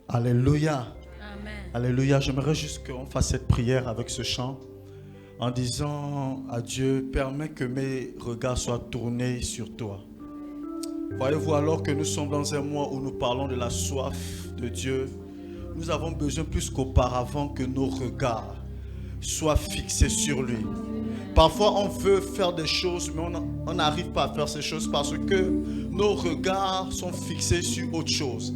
Alléluia. Amen. Alléluia. J'aimerais juste qu'on fasse cette prière avec ce chant en disant à Dieu, permets que mes regards soient tournés sur toi. Voyez-vous, alors que nous sommes dans un mois où nous parlons de la soif de Dieu, nous avons besoin plus qu'auparavant que nos regards soient fixés sur lui. Parfois, on veut faire des choses, mais on n'arrive pas à faire ces choses parce que nos regards sont fixés sur autre chose.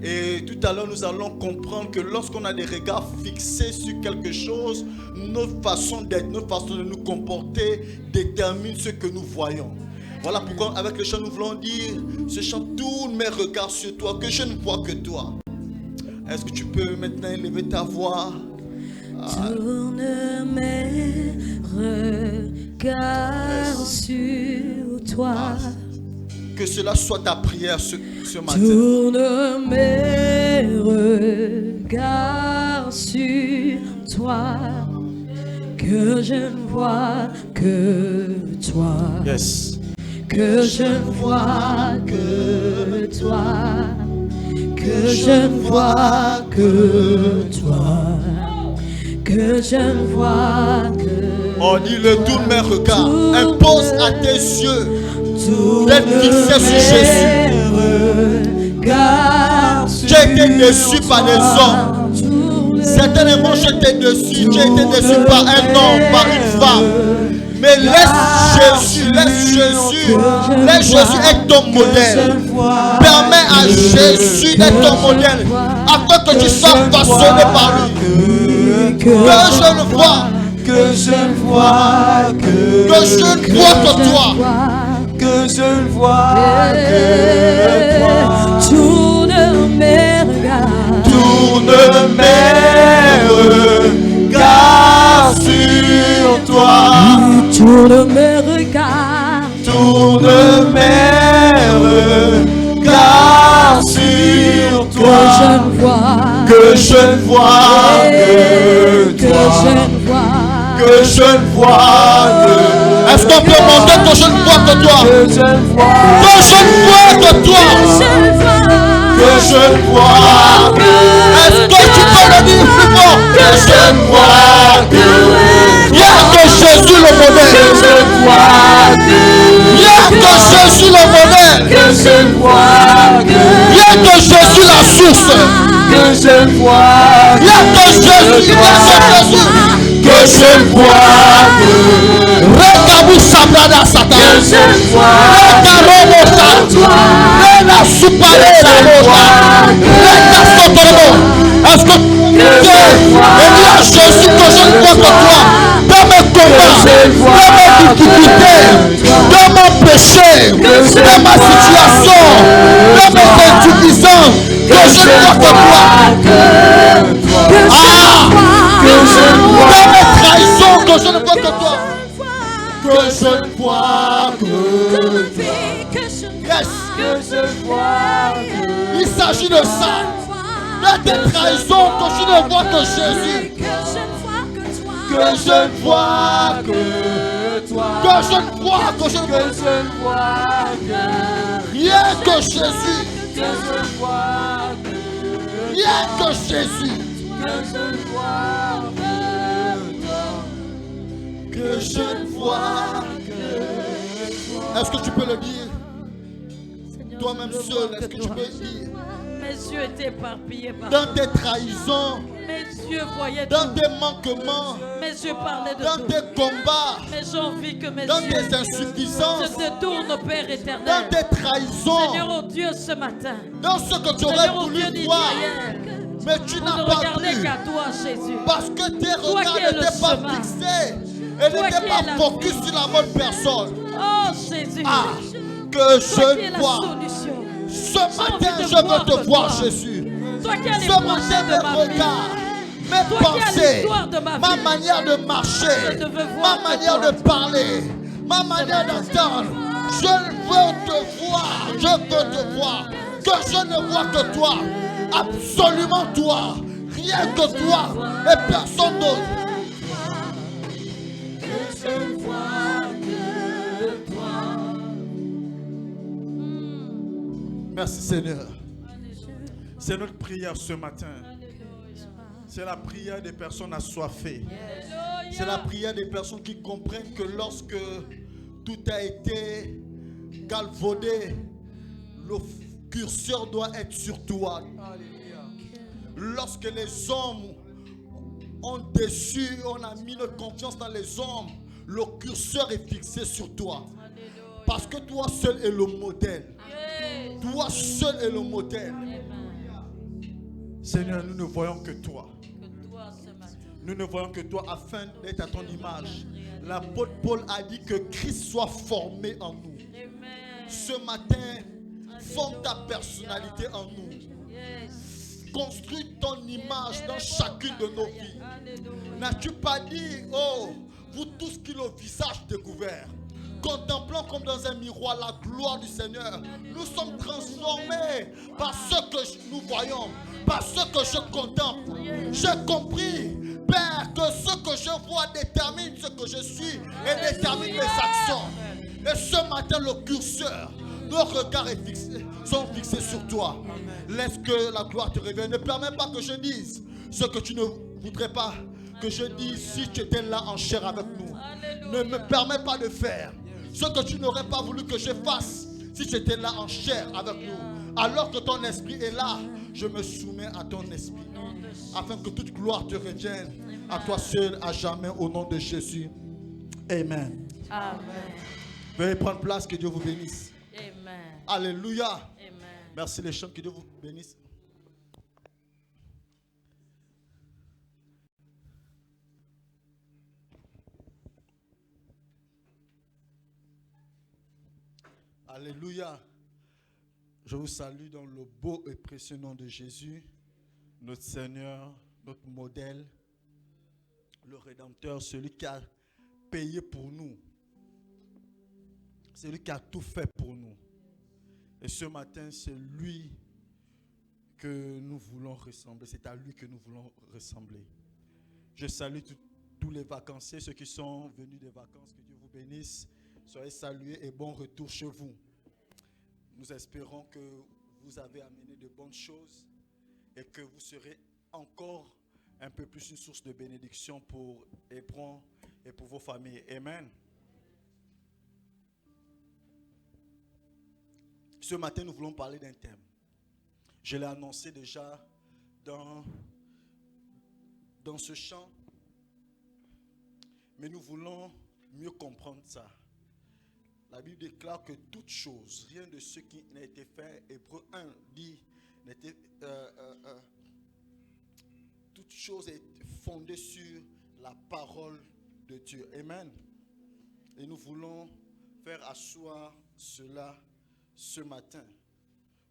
Et tout à l'heure, nous allons comprendre que lorsqu'on a des regards fixés sur quelque chose, notre façon d'être, notre façon de nous comporter détermine ce que nous voyons. Voilà pourquoi avec le chant, nous voulons dire, ce chant tourne mes regards sur toi, que je ne vois que toi. Est-ce que tu peux maintenant élever ta voix? Tourne mes regards sur toi. Que cela soit ta prière ce matin. Tourne mes regards sur toi. Que je ne vois que toi. Yes. Que je ne vois que toi. Que je ne vois que toi. Que je ne vois que Oh, dis-le, tourne mes regards. Impose à tes yeux d'être fixé sur Jésus. Tu as été déçu par les hommes. Certainement, j'étais déçu. Tu as été déçu par un homme, par une femme. Mais laisse Jésus être ton modèle. Permets à Jésus d'être ton modèle afin que tu sois façonné par lui. Que je ne vois que toi. Que je ne vois que toi. Tourne mes regards. Tourne mes regards sur toi. Tourne mes regards. Tourne mes regards sur toi. Que je ne vois que toi. Que je ne vois que. Est-ce qu'on peut monter que je ne vois que toi? Que je ne vois que toi. Que je ne vois que. Est-ce que tu peux le dire plus fort? Que je ne vois que. Rien que Jésus le modèle. Que je ne vois que. Rien que Jésus le modèle. Que je ne vois que. Rien que Jésus la source. Que je ne vois Rien que Jésus. Que je ne vois que. Regarde Sabrada Satan. Que je ne vois Regarde Mosa. Rena Suparela Mosa. Rena Sotoromo. Est-ce que Dieu est dit à Jésus que je ne vois que toi? Dans mes combats, dans mes difficultés, dans mon péché, dans ma situation, dans mes insuffisances, que je ne vois que toi. Dans mes trahisons, que je ne vois que toi. Que je ne vois que toi. Yes. Que je vois que. Il s'agit de ça. Dans tes trahisons, que je ne vois que Jésus. Que je ne vois que toi. Que je ne vois que je ne Que je ne vois que. rien que Jésus. Que je ne vois que. Rien que Jésus. Que je ne vois que toi. Que je ne vois que toi. Est-ce que tu peux le dire? Toi-même seul, est-ce que tu peux le dire? Mes yeux étaient éparpillés par Dans tes trahisons, mes yeux voyaient dans tout. tes manquements, Mes yeux parlaient de dans tout. tes combats, Mais j'ai envie que mes dans yeux tes insuffisances, se tournent, Père dans éternel. tes trahisons, Seigneur, oh Dieu, ce matin. dans ce que tu aurais Seigneur, oh voulu Dieu voir, d'Israël. mais tu Vous n'as ne pas regardez vu. qu'à toi, Jésus. Parce que tes Toi regards qui es le n'étaient pas chemin. fixés et Toi n'étaient qui es pas la focus vie. sur la bonne personne. Oh Jésus. Ah, que Toi qui es je la vois. solution. Ce envie matin, de je veux voir te que voir, toi. Jésus. Toi qui as les Ce matin, projets de mes ma vie. regards, mes Toi qui as pensées, l'histoire de ma ma vie. manière de marcher, Je te veux ma voir que manière toi. de parler, ma manière d'entendre. Je veux te voir, je veux te voir. Que je ne vois que toi, absolument toi, rien que toi et personne d'autre. Que je ne vois que toi. Merci Seigneur. C'est notre prière ce matin. C'est la prière des personnes assoiffées. C'est la prière des personnes qui comprennent que lorsque tout a été galvaudé, le curseur doit être sur toi. Lorsque les hommes ont déçu, on a mis notre confiance dans les hommes, le curseur est fixé sur toi. Parce que toi seul es le modèle. Toi seul est le modèle. Seigneur, nous ne voyons que toi. Nous ne voyons que toi afin d'être à ton image. L'apôtre Paul a dit que Christ soit formé en nous. Ce matin, forme ta personnalité en nous. Construis ton image dans chacune de nos vies. N'as-tu pas dit, oh, vous tous qui le visage découvert, contemplant comme dans un miroir la gloire du Seigneur, nous sommes transformés par ce que nous voyons, par ce que je contemple. J'ai compris, Père, que ce que je vois détermine ce que je suis et détermine mes actions. Et ce matin, le curseur, nos regards sont fixés sur toi. Laisse que la gloire te révèle. Ne permets pas que je dise ce que tu ne voudrais pas que je dise si tu étais là en chair avec nous. Ne me permets pas de faire ce que tu n'aurais pas voulu que je fasse si tu étais là en chair avec nous. Alors que ton esprit est là, je me soumets à ton esprit. Afin que toute gloire te revienne à toi seul, à jamais, au nom de Jésus. Amen. Amen. Veuillez prendre place, que Dieu vous bénisse. Amen. Alléluia. Amen. Merci les chants, que Dieu vous bénisse. Alléluia. Je vous salue dans le beau et précieux nom de Jésus, notre Seigneur, notre modèle, le Rédempteur, celui qui a payé pour nous, celui qui a tout fait pour nous. Et ce matin, c'est lui que nous voulons ressembler, c'est à lui que nous voulons ressembler. Je salue tous les vacanciers, ceux qui sont venus des vacances, que Dieu vous bénisse. Soyez salués et bon retour chez vous. Nous espérons que vous avez amené de bonnes choses et que vous serez encore un peu plus une source de bénédiction pour Hébron et pour vos familles. Amen. Ce matin, nous voulons parler d'un thème. Je l'ai annoncé déjà dans ce chant, mais nous voulons mieux comprendre ça. La Bible déclare que toute chose, rien de ce qui n'a été fait, Hébreux 1 dit, toute chose est fondée sur la parole de Dieu. Amen. Et nous voulons faire asseoir cela ce matin.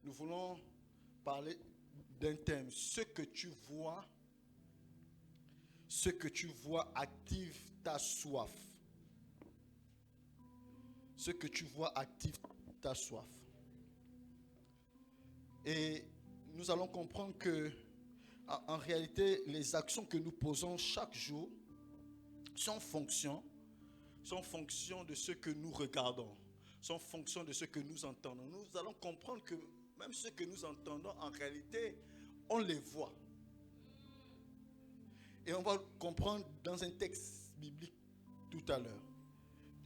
Nous voulons parler d'un thème. Ce que tu vois active ta soif. Ce que tu vois active ta soif. Et nous allons comprendre que, en réalité, les actions que nous posons chaque jour sont fonction de ce que nous regardons, sont fonction de ce que nous entendons. Nous allons comprendre que même ce que nous entendons, en réalité, on les voit. Et on va comprendre dans un texte biblique tout à l'heure.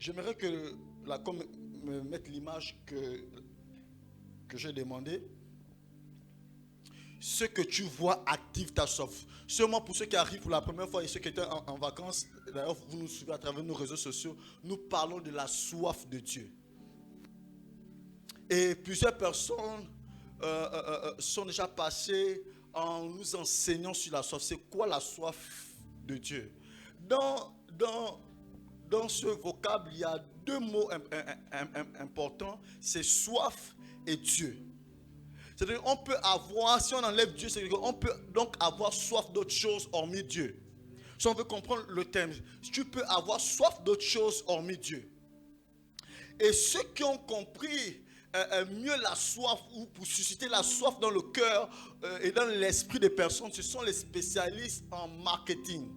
J'aimerais que la com me mette l'image que j'ai demandé. Ce que tu vois active ta soif. Seulement pour ceux qui arrivent pour la première fois et ceux qui étaient en vacances, d'ailleurs vous nous suivez à travers nos réseaux sociaux, nous parlons de la soif de Dieu. Et plusieurs personnes sont déjà passées en nous enseignant sur la soif. C'est quoi la soif de Dieu? Dans ce vocable, il y a deux mots importants, c'est soif et Dieu. C'est-à-dire qu'on peut avoir, si on enlève Dieu, c'est-à-dire qu'on peut donc avoir soif d'autre chose hormis Dieu. Si on veut comprendre le thème, tu peux avoir soif d'autre chose hormis Dieu. Et ceux qui ont compris mieux la soif, ou pour susciter la soif dans le cœur et dans l'esprit des personnes, ce sont les spécialistes en marketing.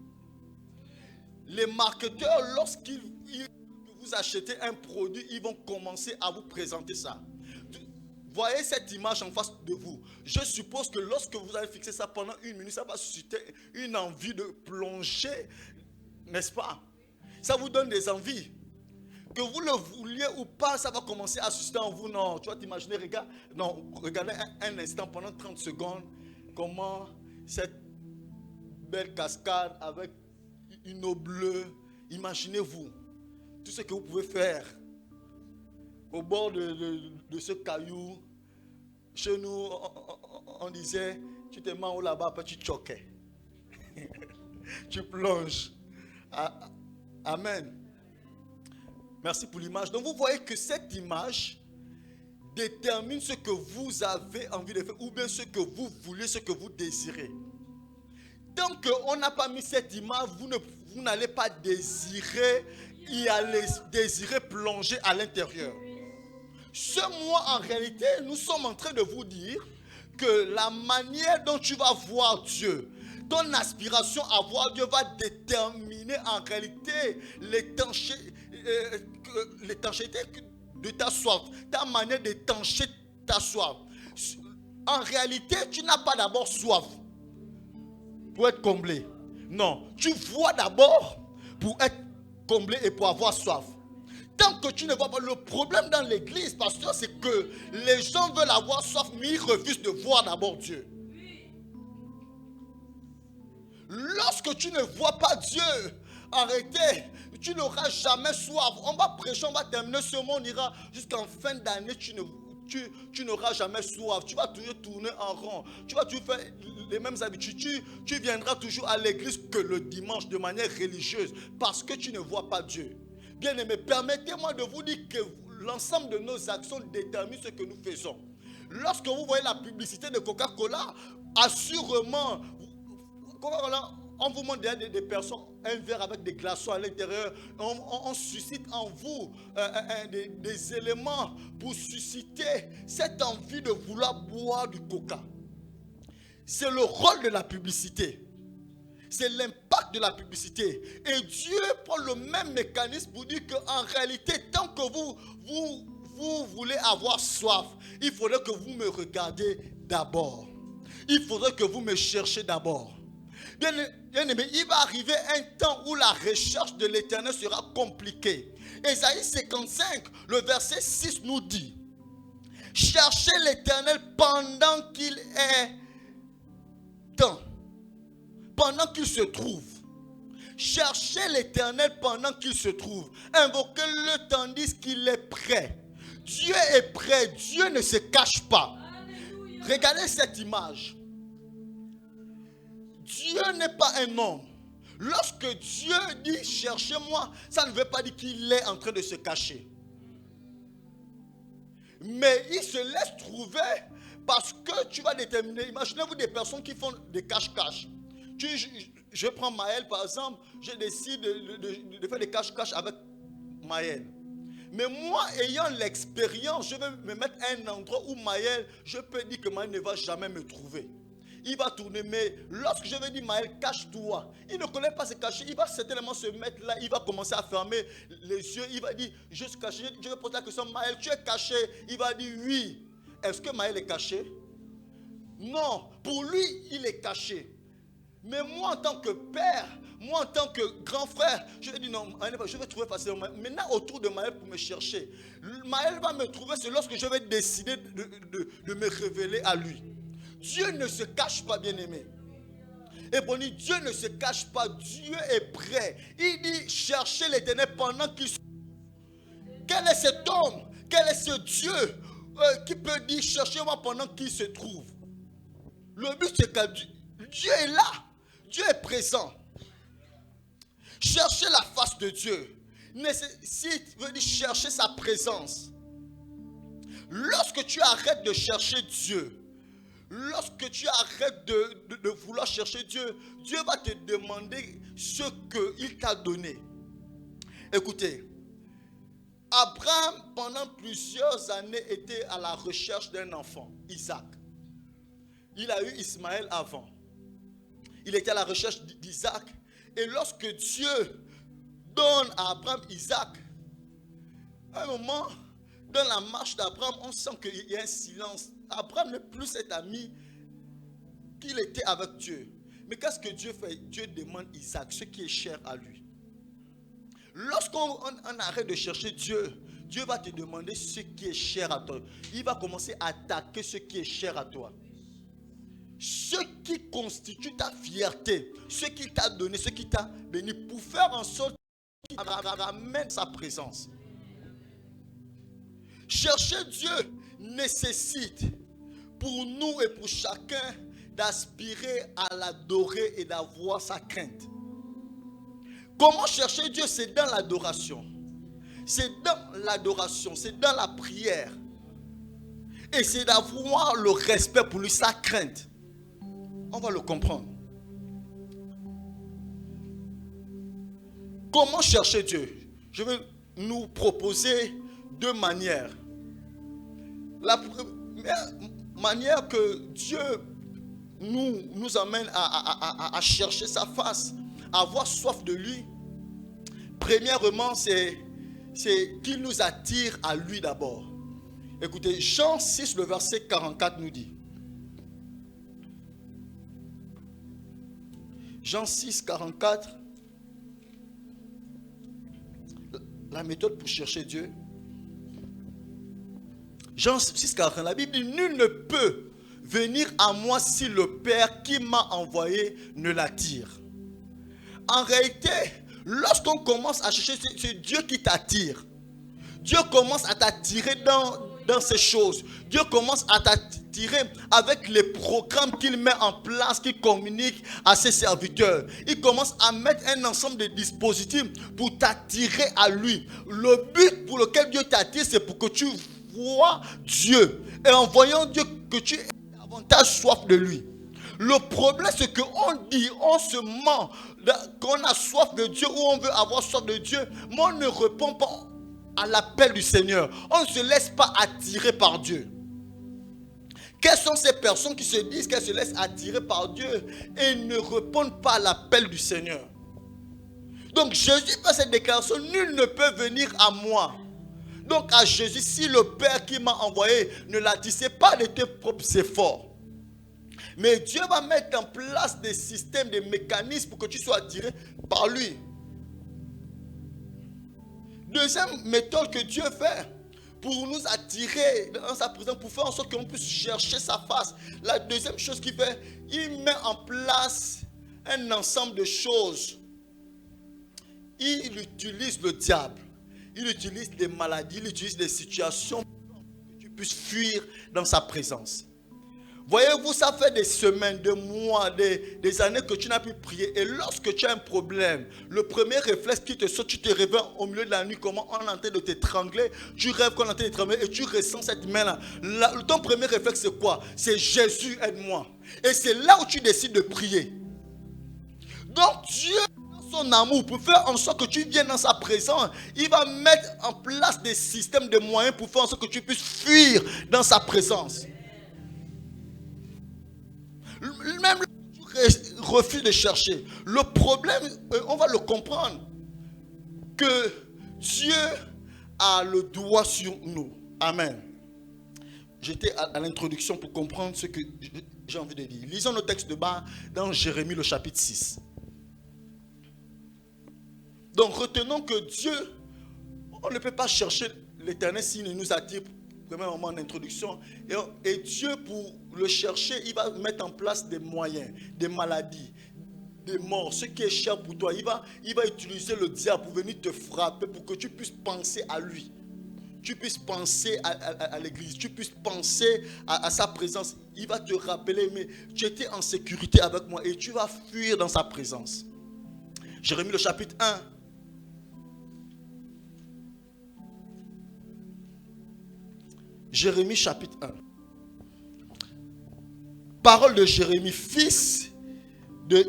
Les marketeurs, lorsqu'ils vous achetez un produit, ils vont commencer à vous présenter ça. voyez cette image en face de vous. Je suppose que lorsque vous allez fixer ça pendant 1 minute, ça va susciter une envie de plonger, n'est-ce pas? Ça vous donne des envies. Que vous le vouliez ou pas, ça va commencer à susciter en vous. Non, tu vas t'imaginer, regardez un instant pendant 30 secondes comment cette belle cascade avec une eau bleue, imaginez-vous tout ce que vous pouvez faire au bord de ce caillou. Chez nous, on disait, tu te mets en haut là-bas, après tu choquais. Tu plonges. Amen. Merci pour l'image. Donc vous voyez que cette image détermine ce que vous avez envie de faire ou bien ce que vous voulez, ce que vous désirez. Tant qu'on n'a pas mis cette image, vous n'allez pas désirer y aller, désirer plonger à l'intérieur. Ce mois, en réalité, nous sommes en train de vous dire que la manière dont tu vas voir Dieu, ton aspiration à voir Dieu va déterminer en réalité l'étanchéité de ta soif, ta manière d'étancher ta soif. En réalité, tu n'as pas d'abord soif pour être comblé. Non, tu vois d'abord pour être comblé et pour avoir soif. Tant que tu ne vois pas, le problème dans l'église, pasteur, c'est que les gens veulent avoir soif, mais ils refusent de voir d'abord Dieu. Lorsque tu ne vois pas Dieu, arrêtez, tu n'auras jamais soif. On va prêcher, on va terminer ce monde, on ira jusqu'en fin d'année, tu n'auras jamais soif. Tu vas toujours tourner en rond. Tu vas toujours faire les mêmes habitudes. Tu viendras toujours à l'église que le dimanche de manière religieuse parce que tu ne vois pas Dieu. Bien-aimés, permettez-moi de vous dire que l'ensemble de nos actions détermine ce que nous faisons. Lorsque vous voyez la publicité de Coca-Cola, assurément, Coca-Cola, on vous montre des personnes, un verre avec des glaçons à l'intérieur. On suscite en vous des éléments pour susciter cette envie de vouloir boire du coca. C'est le rôle de la publicité. C'est l'impact de la publicité. Et Dieu prend le même mécanisme pour dire qu'en réalité, tant que vous voulez avoir soif, il faudrait que vous me regardez d'abord. Il faudrait que vous me cherchez d'abord. Bien aimé, il va arriver un temps où la recherche de l'Éternel sera compliquée. Ésaïe 55, le verset 6 nous dit: cherchez l'Éternel pendant qu'il est temps, pendant qu'il se trouve. Cherchez l'Éternel pendant qu'il se trouve. Invoquez-le tandis qu'il est prêt. Dieu est prêt, Dieu ne se cache pas. Alléluia. Regardez cette image. Dieu n'est pas un homme. Lorsque Dieu dit cherchez-moi, ça ne veut pas dire qu'il est en train de se cacher. Mais il se laisse trouver parce que tu vas déterminer. Imaginez-vous des personnes qui font des cache-cache. Je prends Maël par exemple, je décide de faire des cache-cache avec Maël. Mais moi, ayant l'expérience, je vais me mettre à un endroit où Maël, je peux dire que Maël ne va jamais me trouver. Il va tourner, mais lorsque je vais dire Maël, cache-toi, il ne connaît pas se cacher, il va certainement se mettre là, il va commencer à fermer les yeux, il va dire, je suis caché, je vais poser la question, Maël, tu es caché? Il va dire oui. Est-ce que Maël est caché? Non, pour lui, il est caché. Mais moi, en tant que père, moi, en tant que grand frère, je vais dire non, je vais trouver facilement. Maintenant, autour de Maël pour me chercher. Maël va me trouver, c'est lorsque je vais décider de me révéler à lui. Dieu ne se cache pas, bien-aimé. Et bon, Dieu ne se cache pas, Dieu est prêt. Il dit, cherchez l'Éternel pendant qu'il se... Quel est cet homme? Quel est ce Dieu qui peut dire, cherchez-moi pendant qu'il se trouve? Le but, c'est que Dieu est là. Dieu est présent. Chercher la face de Dieu nécessite, veut dire chercher sa présence. Lorsque tu arrêtes de chercher Dieu, lorsque tu arrêtes de vouloir chercher Dieu, Dieu va te demander ce qu'il t'a donné. Écoutez, Abraham, pendant plusieurs années, était à la recherche d'un enfant, Isaac. Il a eu Ismaël avant. Il était à la recherche d'Isaac. Et lorsque Dieu donne à Abraham Isaac, à un moment, dans la marche d'Abraham, on sent qu'il y a un silence. Abraham n'est plus cet ami qu'il était avec Dieu. Mais qu'est-ce que Dieu fait? Dieu demande Isaac, ce qui est cher à lui. Lorsqu'on arrête de chercher Dieu, Dieu va te demander ce qui est cher à toi. Il va commencer à attaquer ce qui est cher à toi. Ce qui constitue ta fierté, ce qu'il t'a donné, ce qui t'a béni, pour faire en sorte qu'il ramène sa présence. Chercher Dieu nécessite pour nous et pour chacun d'aspirer à l'adorer et d'avoir sa crainte. Comment chercher Dieu? C'est dans l'adoration. C'est dans l'adoration, c'est dans la prière. Et c'est d'avoir le respect pour lui, sa crainte. On va le comprendre. Comment chercher Dieu? Je vais nous proposer deux manières. La première manière que Dieu nous amène à chercher sa face, à avoir soif de lui. Premièrement, c'est qu'il nous attire à lui d'abord. Écoutez, Jean 6, le verset 44 nous dit. Jean 6, 44. La méthode pour chercher Dieu. Jean 6, 44. La Bible dit, nul ne peut venir à moi si le Père qui m'a envoyé ne l'attire. En réalité, lorsqu'on commence à chercher, c'est Dieu qui t'attire. Dieu commence à t'attirer dans ces choses. Dieu commence à t'attirer avec les programmes qu'il met en place, qu'il communique à ses serviteurs. Il commence à mettre un ensemble de dispositifs pour t'attirer à lui. Le but pour lequel Dieu t'attire, c'est pour que tu vois Dieu. Et en voyant Dieu, que tu aies davantage soif de lui. Le problème, c'est qu'on dit, on se ment, qu'on a soif de Dieu ou on veut avoir soif de Dieu, mais on ne répond pas à l'appel du Seigneur. On ne se laisse pas attirer par Dieu. Quelles sont ces personnes qui se disent qu'elles se laissent attirer par Dieu et ne répondent pas à l'appel du Seigneur? Donc Jésus fait cette déclaration, nul ne peut venir à moi. Donc à Jésus, si le Père qui m'a envoyé ne l'attire, ce n'est pas de tes propres efforts. Mais Dieu va mettre en place des systèmes, des mécanismes pour que tu sois attiré par lui. Deuxième méthode que Dieu fait pour nous attirer dans sa présence, pour faire en sorte qu'on puisse chercher sa face. La deuxième chose qu'il fait, il met en place un ensemble de choses. Il utilise le diable. Il utilise des maladies, il utilise des situations pour que tu puisses fuir dans sa présence. Voyez-vous, ça fait des semaines, des mois, des années que tu n'as pu prier. Et lorsque tu as un problème, le premier réflexe qui te saute, tu te réveilles au milieu de la nuit, comment on est en train de t'étrangler. Tu rêves qu'on est en train de t'étrangler et tu ressens cette main-là. Ton premier réflexe, c'est quoi? C'est Jésus, aide-moi. Et c'est là où tu décides de prier. Donc Dieu, dans son amour, pour faire en sorte que tu viennes dans sa présence, il va mettre en place des systèmes, des moyens pour faire en sorte que tu puisses fuir dans sa présence. Même tu refuses de chercher. Le problème, on va le comprendre, que Dieu a le doigt sur nous. Amen. J'étais à l'introduction pour comprendre ce que j'ai envie de dire. Lisons le texte de bas dans Jérémie le chapitre 6. Donc retenons que Dieu, on ne peut pas chercher l'Éternel s'il ne nous attire. Premier moment d'introduction. Et Dieu, pour le chercher, il va mettre en place des moyens, des maladies, des morts, ce qui est cher pour toi. Il va utiliser le diable pour venir te frapper, pour que tu puisses penser à lui. Tu puisses penser à l'église, tu puisses penser à sa présence. Il va te rappeler, mais tu étais en sécurité avec moi et tu vas fuir dans sa présence. Jérémie le chapitre 1. Jérémie chapitre 1. Parole de Jérémie, fils de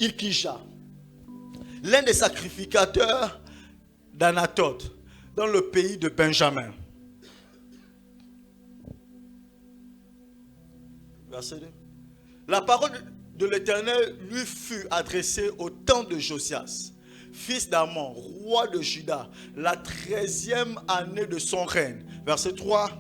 Ilkija, l'un des sacrificateurs d'Anatote, dans le pays de Benjamin. Verset 2. La parole de l'Éternel lui fut adressée au temps de Josias, fils d'Amon, roi de Juda, la 13e année de son règne. Verset 3.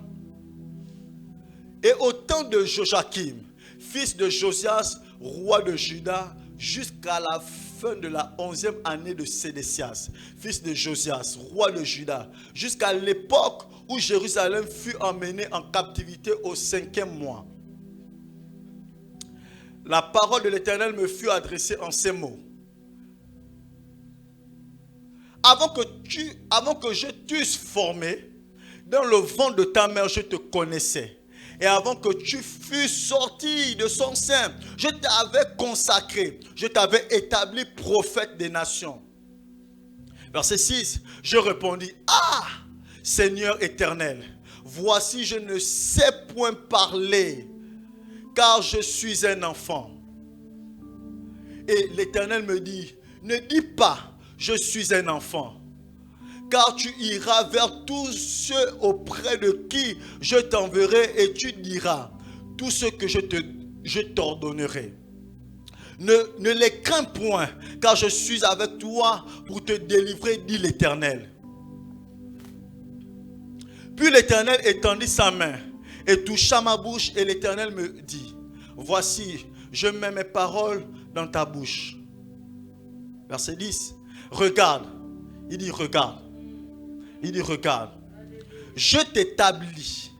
Et au temps de Joachim, fils de Josias, roi de Juda, jusqu'à la fin de la 11e année de Sédécias, fils de Josias, roi de Juda, jusqu'à l'époque où Jérusalem fut emmenée en captivité au 5e mois. La parole de l'Éternel me fut adressée en ces mots. Avant que je t'eusse formé, dans le ventre de ta mère, je te connaissais. Et avant que tu fusses sorti de son sein, je t'avais consacré, je t'avais établi prophète des nations. Verset 6, je répondis, ah, Seigneur éternel, voici je ne sais point parler, car je suis un enfant. Et l'Éternel me dit, ne dis pas, je suis un enfant, car tu iras vers tous ceux auprès de qui je t'enverrai et tu diras tout ce que je t'ordonnerai. Ne les crains point, car je suis avec toi pour te délivrer, dit l'Éternel. Puis l'Éternel étendit sa main et toucha ma bouche, et l'Éternel me dit, voici, je mets mes paroles dans ta bouche. Verset 10. Regarde. Il dit regarde. Il dit regarde. Je t'établis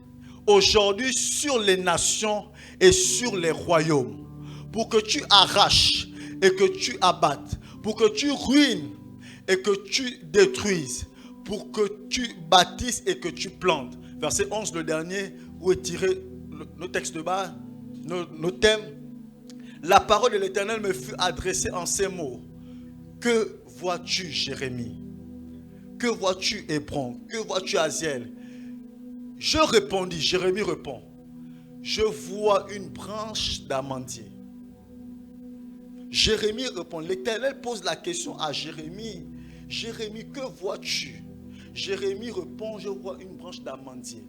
aujourd'hui sur les nations et sur les royaumes, pour que tu arraches et que tu abattes, pour que tu ruines et que tu détruises, pour que tu bâtisses et que tu plantes. Verset 11, le dernier, où est tiré nos textes de bas, nos thèmes. La parole de l'Éternel me fut adressée en ces mots. Que vois-tu, Jérémie? Que vois-tu, Hébron? Que vois-tu, Aziel? Je répondis, Jérémie répond, je vois une branche d'amandier. Jérémie répond, l'Éternel pose la question à Jérémie. Jérémie, que vois-tu? Jérémie répond, je vois une branche d'amandier.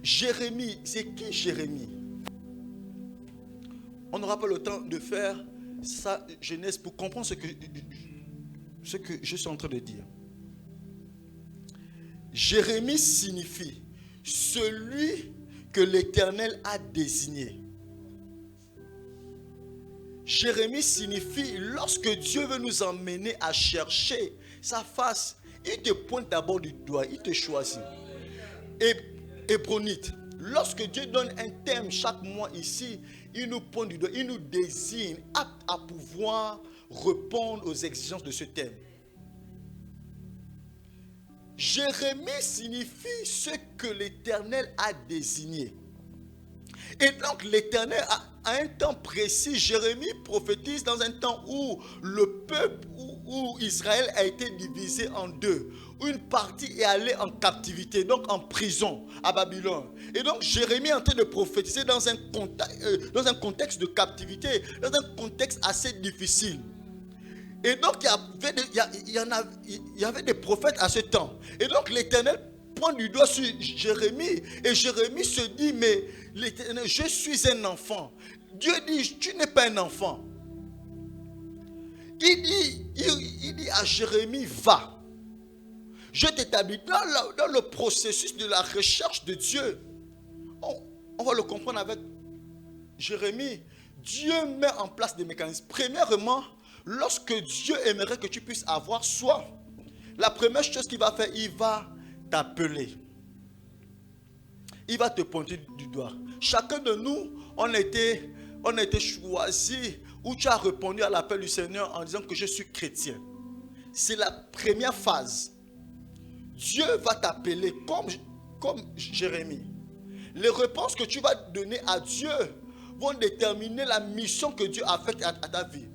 Jérémie, c'est qui Jérémie? On n'aura pas le temps de faire sa genèse pour comprendre ce que je suis en train de dire. Jérémie signifie celui que l'Éternel a désigné. Jérémie signifie lorsque Dieu veut nous emmener à chercher sa face, il te pointe d'abord du doigt, il te choisit. Et Hébronite, lorsque Dieu donne un thème chaque mois ici, il nous pointe du doigt, il nous désigne apte à pouvoir répondre aux exigences de ce thème. Jérémie signifie ce que l'Éternel a désigné. Et donc l'Éternel, à un temps précis, Jérémie prophétise dans un temps où le peuple, où Israël a été divisé en deux. Une partie est allée en captivité, donc en prison à Babylone. Et donc Jérémie est en train de prophétiser dans un contexte de captivité, dans un contexte assez difficile. Et donc il y avait des prophètes à ce temps. Et donc l'Éternel pointe du doigt sur Jérémie. Et Jérémie se dit, mais l'Éternel, je suis un enfant. Dieu dit, tu n'es pas un enfant. Il dit à Jérémie, va. Je t'établis dans le processus de la recherche de Dieu. On va le comprendre avec Jérémie. Dieu met en place des mécanismes. Premièrement, lorsque Dieu aimerait que tu puisses avoir soif, la première chose qu'il va faire, il va t'appeler. Il va te pointer du doigt. Chacun de nous, on a été choisi, où tu as répondu à l'appel du Seigneur en disant que je suis chrétien. C'est la première phase. Dieu va t'appeler comme Jérémie. Les réponses que tu vas donner à Dieu vont déterminer la mission que Dieu a faite à ta vie.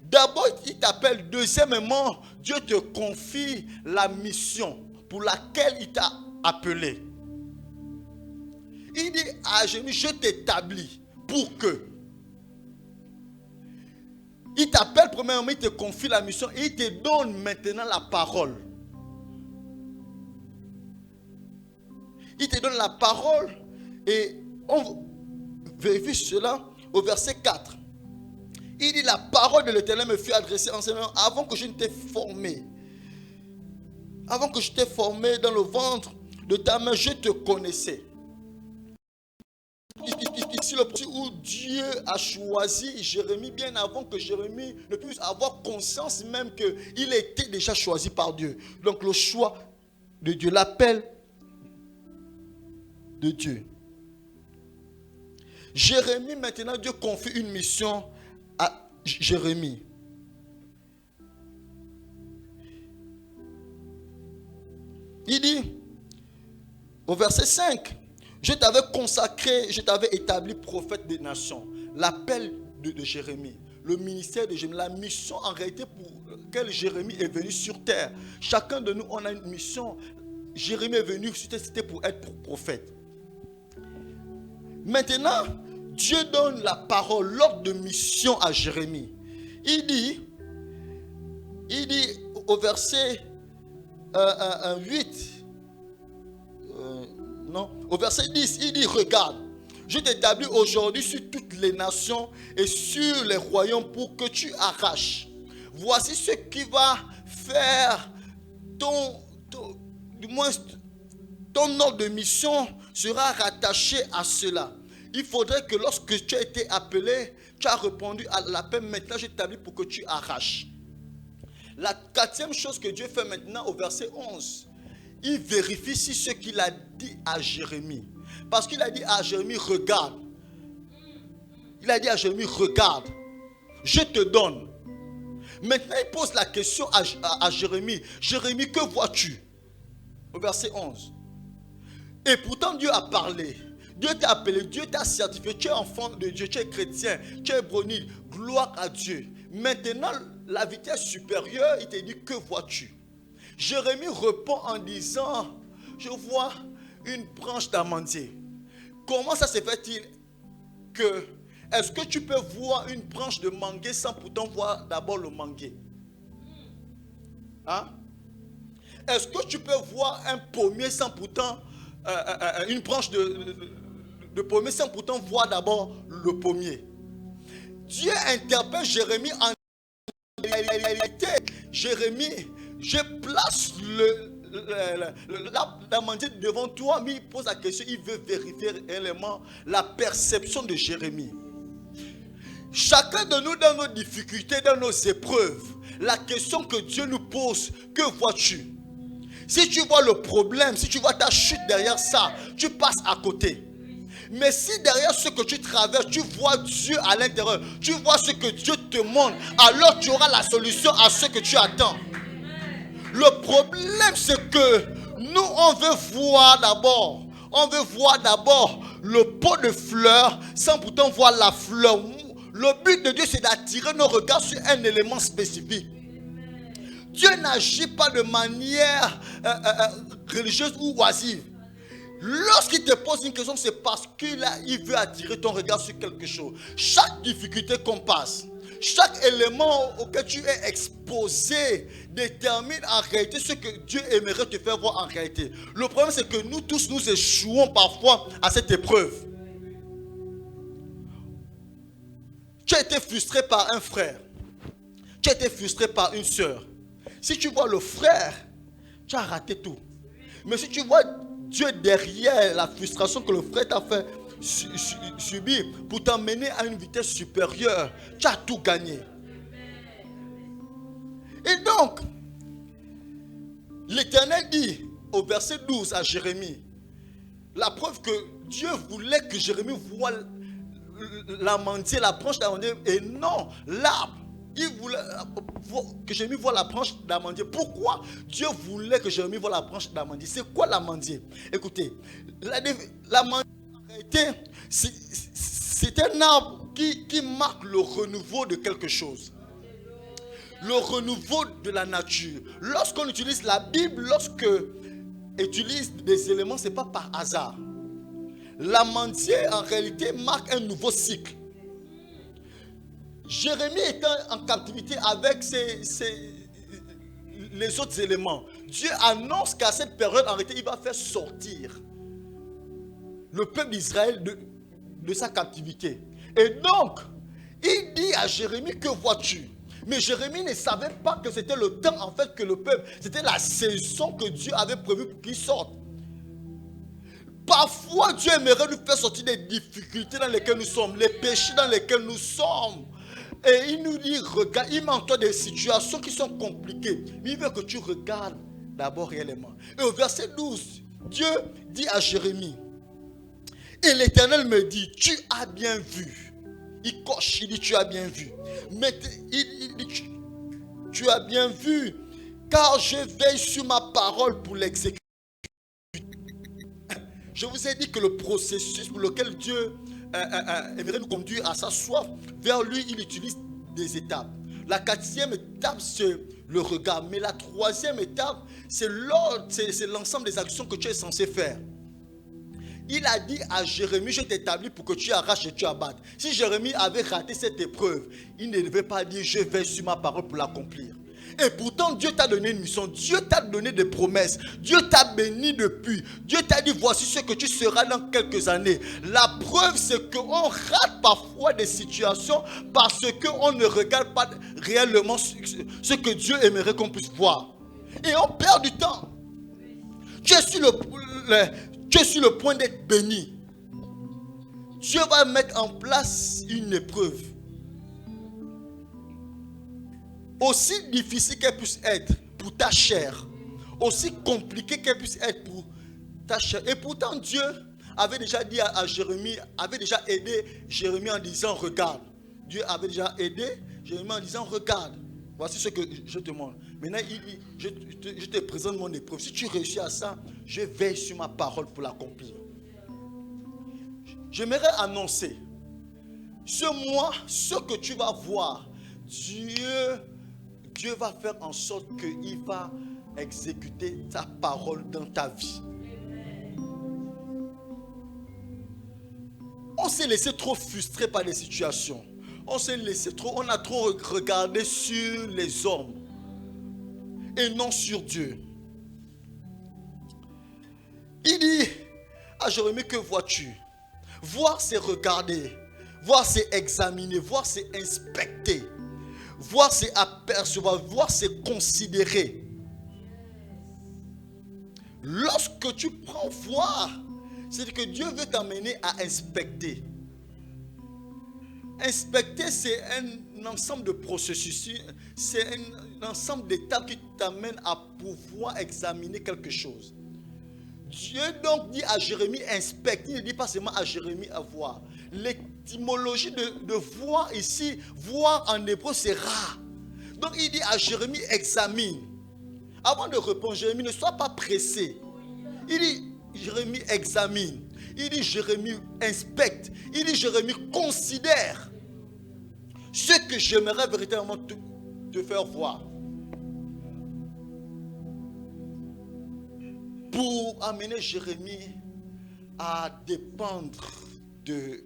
D'abord, il t'appelle. Deuxièmement, Dieu te confie la mission pour laquelle il t'a appelé. Il dit à Jérémie, je t'établis pour que. Il t'appelle premièrement, il te confie la mission et il te donne maintenant la parole. Il te donne la parole et on vérifie cela au verset 4. Il dit, la parole de l'Éternel me fut adressée en ce moment avant que je ne t'ai formé. Avant que je t'ai formé dans le ventre de ta main, je te connaissais. Ici le point où Dieu a choisi Jérémie bien avant que Jérémie ne puisse avoir conscience même qu'il était déjà choisi par Dieu. Donc le choix de Dieu, l'appel de Dieu. Jérémie, maintenant, Dieu confie une mission à Jérémie. Il dit, au verset 5, je t'avais consacré, je t'avais établi prophète des nations. L'appel de Jérémie, le ministère de Jérémie, la mission en réalité pour laquelle Jérémie est venu sur terre. Chacun de nous, on a une mission. Jérémie est venu sur terre, c'était pour être prophète. Maintenant, Dieu donne la parole, l'ordre de mission à Jérémie. Il dit au verset 8, au verset 10, il dit, regarde, je t'établis aujourd'hui sur toutes les nations et sur les royaumes pour que tu arraches. Voici ce qui va faire ton ordre de mission sera rattaché à cela. Il faudrait que lorsque tu as été appelé, tu as répondu à l'appel, maintenant je t'établis pour que tu arraches. La quatrième chose que Dieu fait maintenant au verset 11, il vérifie si ce qu'il a dit à Jérémie. Parce qu'il a dit à Jérémie, regarde. Il a dit à Jérémie, regarde, je te donne. Maintenant, il pose la question à Jérémie. Jérémie, que vois-tu? Au verset 11. Et pourtant, Dieu a parlé. Dieu t'a appelé, Dieu t'a certifié. Tu es enfant de Dieu, tu es chrétien, tu es hébronique. Gloire à Dieu. Maintenant, la vitesse supérieure, il te dit, que vois-tu? Jérémie répond en disant, je vois une branche d'amandier. Comment ça se fait-il que, est-ce que tu peux voir une branche de manguier sans pourtant voir d'abord le manguier? Hein? Est-ce que tu peux voir un pommier sans pourtant, une branche de pommier sans pourtant voir d'abord le pommier? Dieu interpelle Jérémie en réalité. Jérémie, je place l'amandier devant toi, mais il pose la question, il veut vérifier réellement la perception de Jérémie. Chacun de nous, dans nos difficultés, dans nos épreuves, la question que Dieu nous pose, que vois-tu? Si tu vois le problème, si tu vois ta chute derrière ça, tu passes à côté. Mais si derrière ce que tu traverses, tu vois Dieu à l'intérieur, tu vois ce que Dieu te montre, alors tu auras la solution à ce que tu attends. Le problème, c'est que nous, on veut voir d'abord le pot de fleurs sans pourtant voir la fleur. Le but de Dieu, c'est d'attirer nos regards sur un élément spécifique. Dieu n'agit pas de manière religieuse ou oisive. Lorsqu'il te pose une question, c'est parce qu'il veut attirer ton regard sur quelque chose. Chaque difficulté qu'on passe, chaque élément auquel tu es exposé détermine en réalité ce que Dieu aimerait te faire voir en réalité. Le problème, c'est que nous tous, nous échouons parfois à cette épreuve. Tu as été frustré par un frère. Tu as été frustré par une soeur. Si tu vois le frère, tu as raté tout. Mais si tu vois Dieu derrière la frustration que le frère t'a fait subir pour t'emmener à une vitesse supérieure, tu as tout gagné. Et donc, l'Éternel dit au verset 12 à Jérémie, la preuve que Dieu voulait que Jérémie voie l'amandier, la branche d'amandier, et non l'arbre. Il voulait que Jérémie voie la branche d'amandier. Pourquoi Dieu voulait que Jérémie voie la branche d'amandier? C'est quoi l'amandier? Écoutez, l'amandier en réalité, c'est un arbre qui marque le renouveau de quelque chose. Le renouveau de la nature. Lorsqu'on utilise la Bible, lorsqu'on utilise des éléments, ce n'est pas par hasard. L'amandier en réalité marque un nouveau cycle. Jérémie était en captivité avec les autres éléments. Dieu annonce qu'à cette période, en réalité, il va faire sortir le peuple d'Israël de sa captivité. Et donc, Il dit à Jérémie, que vois-tu? Mais Jérémie ne savait pas que c'était le temps en fait que le peuple, c'était la saison que Dieu avait prévue pour qu'il sorte. Parfois, Dieu aimerait nous faire sortir des difficultés dans lesquelles nous sommes, les péchés dans lesquels nous sommes. Et il nous dit, regarde, il met en toi des situations qui sont compliquées. Mais il veut que tu regardes d'abord réellement. Et au verset 12, Dieu dit à Jérémie, et l'Éternel me dit, tu as bien vu. Il coche, il dit, tu as bien vu. Mais il dit, tu as bien vu, car je veille sur ma parole pour l'exécuter. Je vous ai dit que le processus pour lequel Dieu aimerait nous conduire à sa soif, vers lui, il utilise des étapes. La 4e étape, c'est le regard. Mais la 3e étape, c'est l'ensemble des actions que tu es censé faire. Il a dit à Jérémie, je t'établis pour que tu arraches et tu abattes. Si Jérémie avait raté cette épreuve, il ne devait pas dire, je veille sur ma parole pour l'accomplir. Et pourtant, Dieu t'a donné une mission. Dieu t'a donné des promesses. Dieu t'a béni depuis. Dieu t'a dit, voici ce que tu seras dans quelques années. La preuve, c'est qu'on rate parfois des situations parce qu'on ne regarde pas réellement ce que Dieu aimerait qu'on puisse voir. Et on perd du temps. Tu es sur le point d'être béni. Dieu va mettre en place une épreuve. Aussi difficile qu'elle puisse être pour ta chair, aussi compliquée qu'elle puisse être pour ta chair. Et pourtant, Dieu avait déjà dit à Jérémie, avait déjà aidé Jérémie en disant, regarde. Dieu avait déjà aidé Jérémie en disant, regarde. Voici ce que je te demande. Maintenant, je te présente mon épreuve. Si tu réussis à ça, je veille sur ma parole pour l'accomplir. J'aimerais annoncer, ce mois, ce que tu vas voir, Dieu va faire en sorte qu'il va exécuter ta parole dans ta vie. On s'est laissé trop frustrer par les situations. On a trop regardé sur les hommes et non sur Dieu. Il dit à Jérémie, que vois-tu? Voir, c'est regarder. Voir, c'est examiner. Voir, c'est inspecter. Voir, c'est apercevoir. Voir, c'est considérer. Lorsque tu prends voir, c'est que Dieu veut t'amener à inspecter. Inspecter, c'est un ensemble de processus. C'est un ensemble d'étapes qui t'amènent à pouvoir examiner quelque chose. Dieu donc dit à Jérémie, inspecte. Il ne dit pas seulement à Jérémie à voir. L'étymologie de voir ici, voir en hébreu, c'est ra. Donc il dit à Jérémie, examine. Avant de répondre, Jérémie, ne sois pas pressé. Il dit, Jérémie, examine. Il dit, Jérémie, inspecte. Il dit, Jérémie, considère ce que j'aimerais véritablement te faire voir. Pour amener Jérémie à dépendre de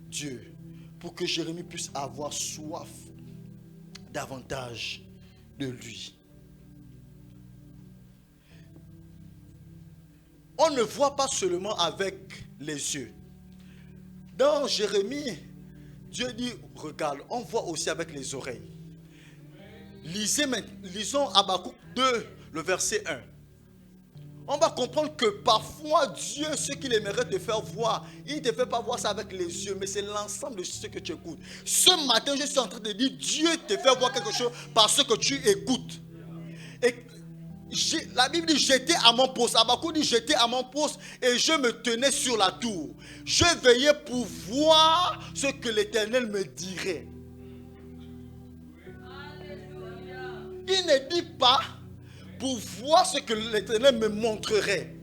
Dieu. Pour que Jérémie puisse avoir soif davantage de lui. On ne voit pas seulement avec les yeux. Dans Jérémie, Dieu dit, regarde, on voit aussi avec les oreilles. Lisons Habakkuk 2, le verset 1. On va comprendre que parfois Dieu, ce qu'il aimerait te faire voir, il ne te fait pas voir ça avec les yeux, mais c'est l'ensemble de ce que tu écoutes. Ce matin, je suis en train de dire, Dieu te fait voir quelque chose par ce que tu écoutes. Et la Bible dit, j'étais à mon poste. Habakkuk dit, j'étais à mon poste et je me tenais sur la tour. Je veillais pour voir ce que l'Éternel me dirait. Il ne dit pas pour voir ce que l'Éternel me montrerait.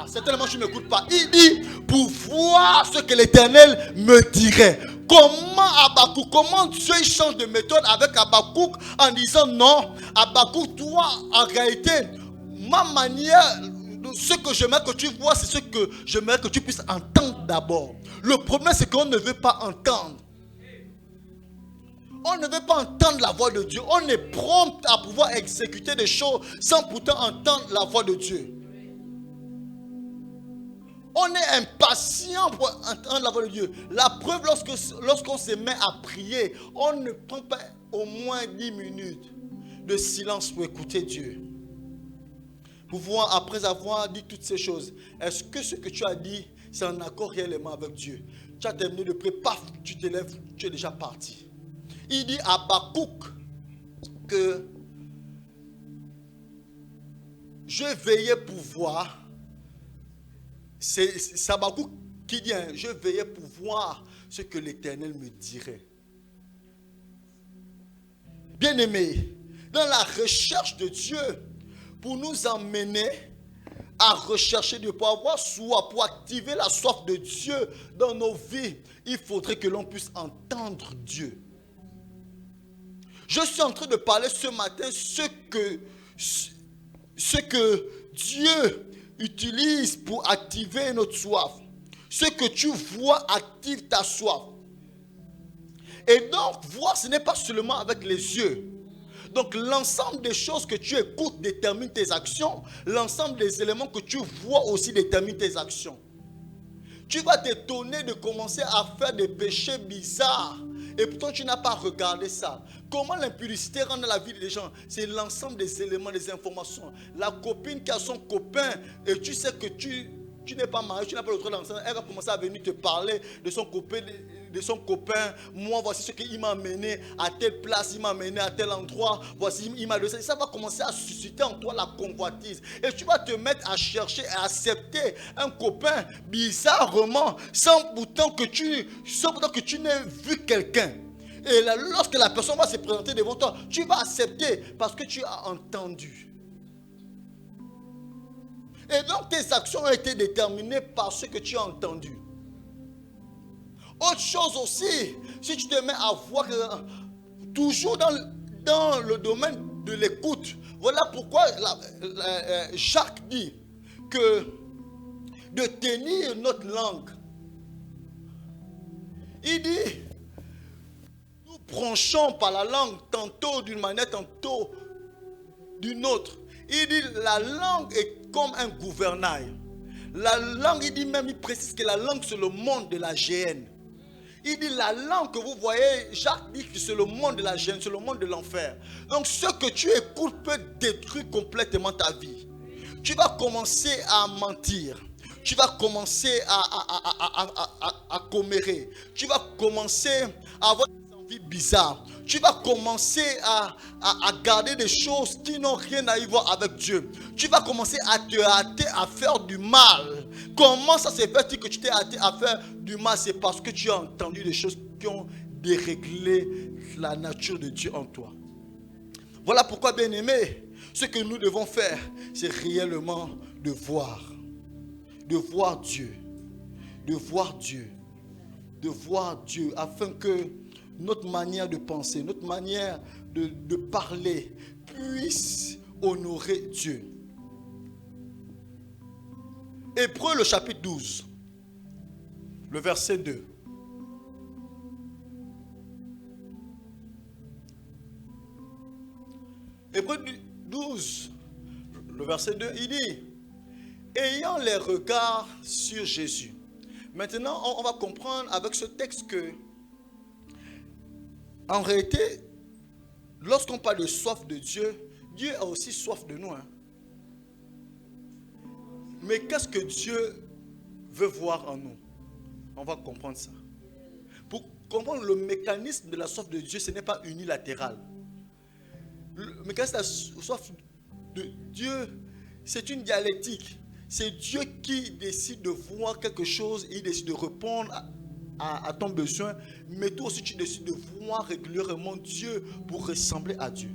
Certainement tu ne m'écoutes pas. Il dit pour voir ce que l'Éternel me dirait. Comment Dieu change de méthode avec Habakkuk en disant non, Habakkuk, toi, en réalité, ma manière, ce que j'aimerais que tu vois, c'est ce que j'aimerais que tu puisses entendre d'abord. Le problème, c'est qu'on ne veut pas entendre. On ne veut pas entendre la voix de Dieu. On est prompt à pouvoir exécuter des choses sans pourtant entendre la voix de Dieu. On On est impatient pour entendre la voix de Dieu. La preuve, lorsqu'on se met à prier, on ne prend pas au moins 10 minutes de silence pour écouter Dieu. Pour voir, après avoir dit toutes ces choses, est-ce que ce que tu as dit, c'est en accord réellement avec Dieu? Tu as terminé de prier, paf, tu te lèves, tu es déjà parti. Il dit à Habakkuk que je veillais pour voir. C'est Habakkuk qui dit, hein, je veillais pour voir ce que l'Éternel me dirait. Bien-aimés, dans la recherche de Dieu, pour nous emmener à rechercher Dieu, pour avoir soif, pour activer la soif de Dieu dans nos vies, il faudrait que l'on puisse entendre Dieu. Je suis en train de parler ce matin ce que Dieu utilise pour activer notre soif. Ce que tu vois active ta soif. Et donc, voir, ce n'est pas seulement avec les yeux. Donc, l'ensemble des choses que tu écoutes détermine tes actions. L'ensemble des éléments que tu vois aussi détermine tes actions. Tu vas t'étonner de commencer à faire des péchés bizarres. Et pourtant, tu n'as pas regardé ça. Comment l'impudicité rend dans la vie des gens? C'est l'ensemble des éléments, des informations. La copine qui a son copain, et tu sais que tu n'es pas marié, tu n'as pas le droit d'ensemble. Elle va commencer à venir te parler de son copain. Moi, voici ce qu'il m'a amené à telle place, il m'a amené à tel endroit. Voici, il m'a donné. Ça va commencer à susciter en toi la convoitise. Et tu vas te mettre à chercher et à accepter un copain bizarrement, sans pourtant que tu n'aies vu quelqu'un. Et là, lorsque la personne va se présenter devant toi, tu vas accepter parce que tu as entendu. Et donc tes actions ont été déterminées par ce que tu as entendu. Autre chose aussi, si tu te mets à voir toujours dans le domaine de l'écoute, voilà pourquoi Jacques dit que de tenir notre langue. Il dit, nous branchons par la langue, tantôt d'une manière, tantôt d'une autre. Il dit, la langue est comme un gouvernail. La langue, il précise que la langue, c'est le monde de la géhenne. Il dit, la langue que vous voyez, Jacques dit que c'est le monde de la géhenne, c'est le monde de l'enfer. Donc, ce que tu écoutes peut détruire complètement ta vie. Tu vas commencer à mentir. Tu vas commencer à commérer. Tu vas commencer à avoir des envies bizarres. Tu vas commencer à garder des choses qui n'ont rien à y voir avec Dieu. Tu vas commencer à te hâter à faire du mal. Comment ça s'est fait que tu t'es hâté à faire du mal? C'est parce que tu as entendu des choses qui ont déréglé la nature de Dieu en toi. Voilà pourquoi, bien-aimés, ce que nous devons faire, c'est réellement de voir Dieu, de voir Dieu, afin que notre manière de penser, notre manière de parler puisse honorer Dieu. Hébreux le chapitre 12, le verset 2. Hébreux 12, le verset 2, il dit, ayant les regards sur Jésus. Maintenant, on va comprendre avec ce texte que, en réalité, lorsqu'on parle de soif de Dieu, Dieu a aussi soif de nous. Mais qu'est-ce que Dieu veut voir en nous? On va comprendre ça. Pour comprendre le mécanisme de la soif de Dieu, ce n'est pas unilatéral. Le mécanisme de la soif de Dieu, c'est une dialectique. C'est Dieu qui décide de voir quelque chose et il décide de répondre à ton besoin. Mais toi aussi, tu décides de voir régulièrement Dieu pour ressembler à Dieu.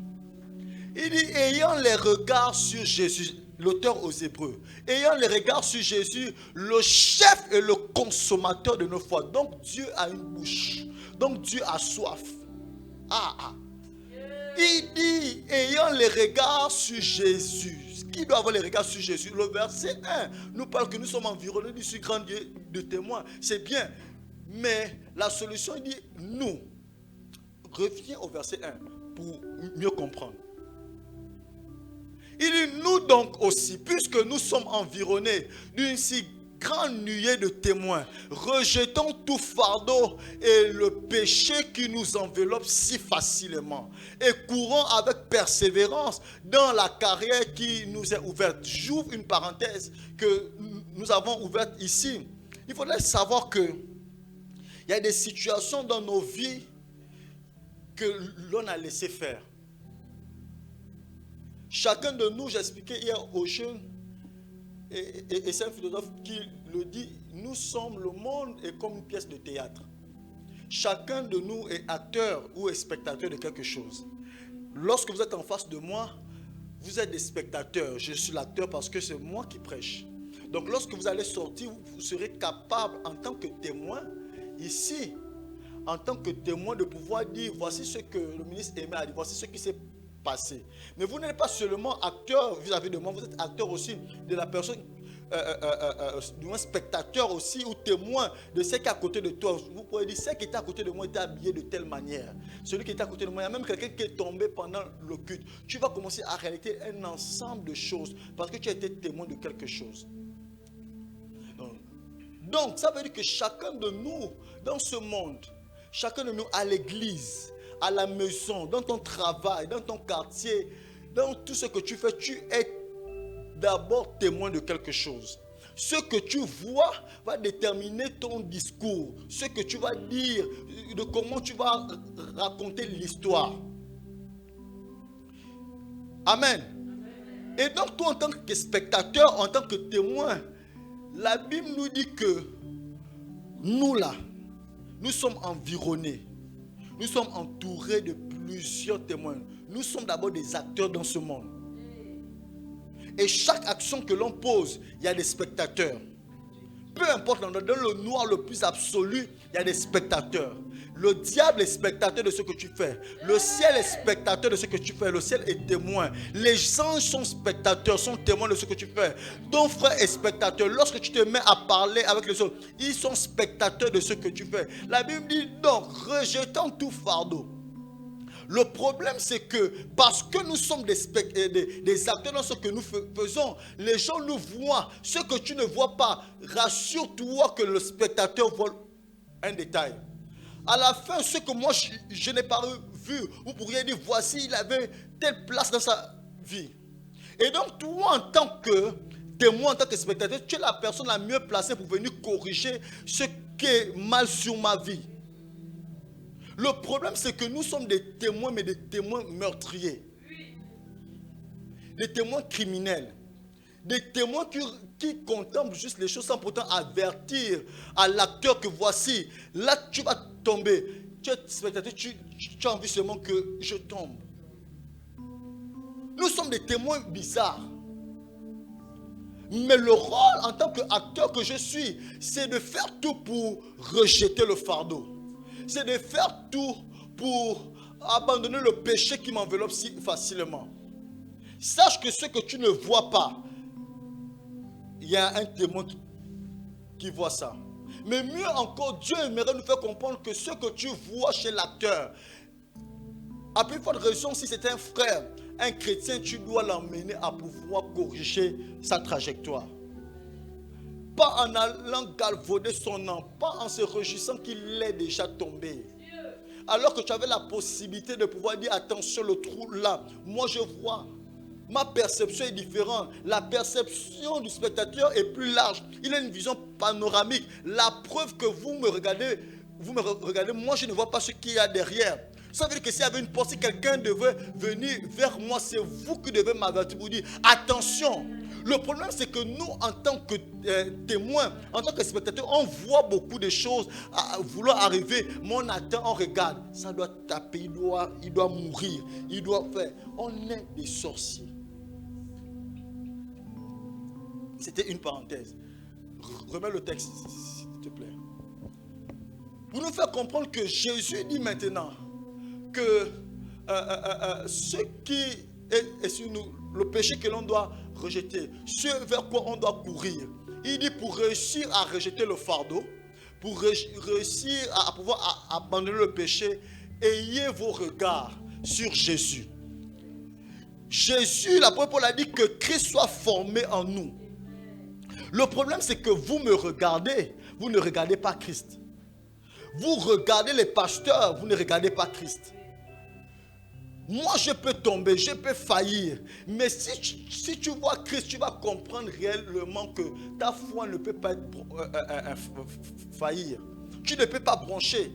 Il dit, ayant les regards sur Jésus, l'auteur aux Hébreux, ayant les regards sur Jésus, le chef et le consommateur de nos foi. Donc Dieu a une bouche. Donc Dieu a soif. Il dit, ayant les regards sur Jésus. Qui doit avoir les regards sur Jésus? Le verset 1 nous parle que nous sommes environnés du si grand Dieu de témoins. C'est bien. Mais la solution, il dit, nous. Reviens au verset 1 pour mieux comprendre. Il dit, nous donc aussi, puisque nous sommes environnés d'une si grande nuée de témoins. Rejetons tout fardeau et le péché qui nous enveloppe si facilement. Et courons avec persévérance dans la carrière qui nous est ouverte. J'ouvre une parenthèse que nous avons ouverte ici. Il faudrait savoir que il y a des situations dans nos vies que l'on a laissé faire. Chacun de nous, j'expliquais hier aux jeunes, et c'est un philosophe qui le dit, nous sommes, le monde est comme une pièce de théâtre. Chacun de nous est acteur ou est spectateur de quelque chose. Lorsque vous êtes en face de moi, vous êtes des spectateurs. Je suis l'acteur parce que c'est moi qui prêche. Donc lorsque vous allez sortir, vous serez capable en tant que témoin, ici, en tant que témoin de pouvoir dire, voici ce que le ministre Aimé a dit, voici ce qui s'est passé. Mais vous n'êtes pas seulement acteur vis-à-vis de moi, vous êtes acteur aussi de la personne, du moins spectateur aussi ou témoin de ce qui est à côté de toi. Vous pouvez dire, ce qui était à côté de moi était habillé de telle manière. Celui qui était à côté de moi, il y a même quelqu'un qui est tombé pendant le culte. Tu vas commencer à réaliser un ensemble de choses parce que tu as été témoin de quelque chose. Donc, ça veut dire que chacun de nous, dans ce monde, chacun de nous à l'église, à la maison, dans ton travail, dans ton quartier, dans tout ce que tu fais, tu es d'abord témoin de quelque chose. Ce que tu vois va déterminer ton discours, ce que tu vas dire, de comment tu vas raconter l'histoire. Amen. Et donc toi en tant que spectateur, en tant que témoin, la Bible nous dit que nous là, nous sommes environnés. Nous sommes entourés de plusieurs témoins. Nous sommes d'abord des acteurs dans ce monde. Et chaque action que l'on pose, il y a des spectateurs. Peu importe, dans le noir le plus absolu, il y a des spectateurs. Le diable est spectateur de ce que tu fais. Le ciel est spectateur de ce que tu fais. Le ciel est témoin. Les anges sont spectateurs, sont témoins de ce que tu fais. Ton frère est spectateur. Lorsque tu te mets à parler avec les autres, ils sont spectateurs de ce que tu fais. La Bible dit donc, rejetant tout fardeau. Le problème, c'est que parce que nous sommes des acteurs dans ce que nous faisons, les gens nous voient. Ce que tu ne vois pas, rassure-toi que le spectateur voit un détail. À la fin, ce que moi je n'ai pas vu, vous pourriez dire, voici, il avait telle place dans sa vie. Et donc, toi, en tant que témoin, en tant que spectateur, tu es la personne la mieux placée pour venir corriger ce qui est mal sur ma vie. Le problème, c'est que nous sommes des témoins, mais des témoins meurtriers. Des témoins criminels. Des témoins qui contemplent juste les choses sans pourtant avertir à l'acteur que voici, là tu vas tomber. Tu es spectateur, tu as envie seulement que je tombe. Nous sommes des témoins bizarres. Mais le rôle en tant qu'acteur que je suis, c'est de faire tout pour rejeter le fardeau. C'est de faire tout pour abandonner le péché qui m'enveloppe si facilement. Sache que ce que tu ne vois pas, il y a un témoin qui voit ça. Mais mieux encore, Dieu aimerait nous faire comprendre que ce que tu vois chez l'acteur, à plus forte raison, si c'est un frère, un chrétien, tu dois l'emmener à pouvoir corriger sa trajectoire. Pas en allant galvauder son âme, pas en se réjouissant qu'il est déjà tombé. Alors que tu avais la possibilité de pouvoir dire, attention, le trou là, moi je vois. Ma perception est différente. La perception du spectateur est plus large. Il a une vision panoramique. La preuve que vous me regardez, moi je ne vois pas ce qu'il y a derrière. Ça veut dire que s'il y avait une porte, si quelqu'un devait venir vers moi, c'est vous qui devez m'avertir pour dire attention. Le problème, c'est que nous, en tant que témoins, en tant que spectateurs, on voit beaucoup de choses à vouloir arriver, mais on attend, on regarde. Ça doit taper, il doit mourir, il doit faire. On est des sorciers. C'était une parenthèse. Remets le texte, s'il te plaît. Pour nous faire comprendre que Jésus dit maintenant que ce qui est sur nous, le péché que l'on doit rejeter, ce vers quoi on doit courir. Il dit pour réussir à rejeter le fardeau, pour réussir à pouvoir abandonner le péché, ayez vos regards sur Jésus. Jésus, l'apôtre Paul a dit que Christ soit formé en nous. Le problème, c'est que vous me regardez, vous ne regardez pas Christ. Vous regardez les pasteurs, vous ne regardez pas Christ. Moi, je peux tomber, je peux faillir. Mais si tu vois Christ, tu vas comprendre réellement que ta foi ne peut pas faillir. Tu ne peux pas broncher.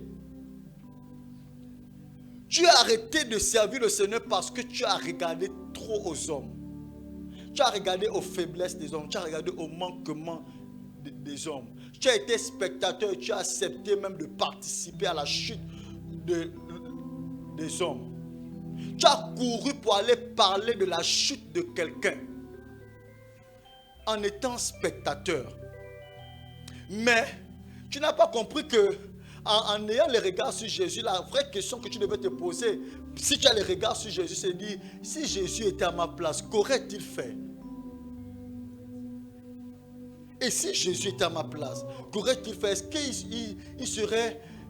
Tu as arrêté de servir le Seigneur parce que tu as regardé trop aux hommes. Tu as regardé aux faiblesses des hommes. Tu as regardé au manquement des hommes. Tu as été spectateur et tu as accepté même de participer à la chute des hommes. Tu as couru pour aller parler de la chute de quelqu'un en étant spectateur. Mais tu n'as pas compris que en ayant les regards sur Jésus, la vraie question que tu devais te poser, si tu as les regards sur Jésus, c'est de dire, si Jésus était à ma place, qu'aurait-il fait? Et si Jésus était à ma place, qu'aurait-il fait?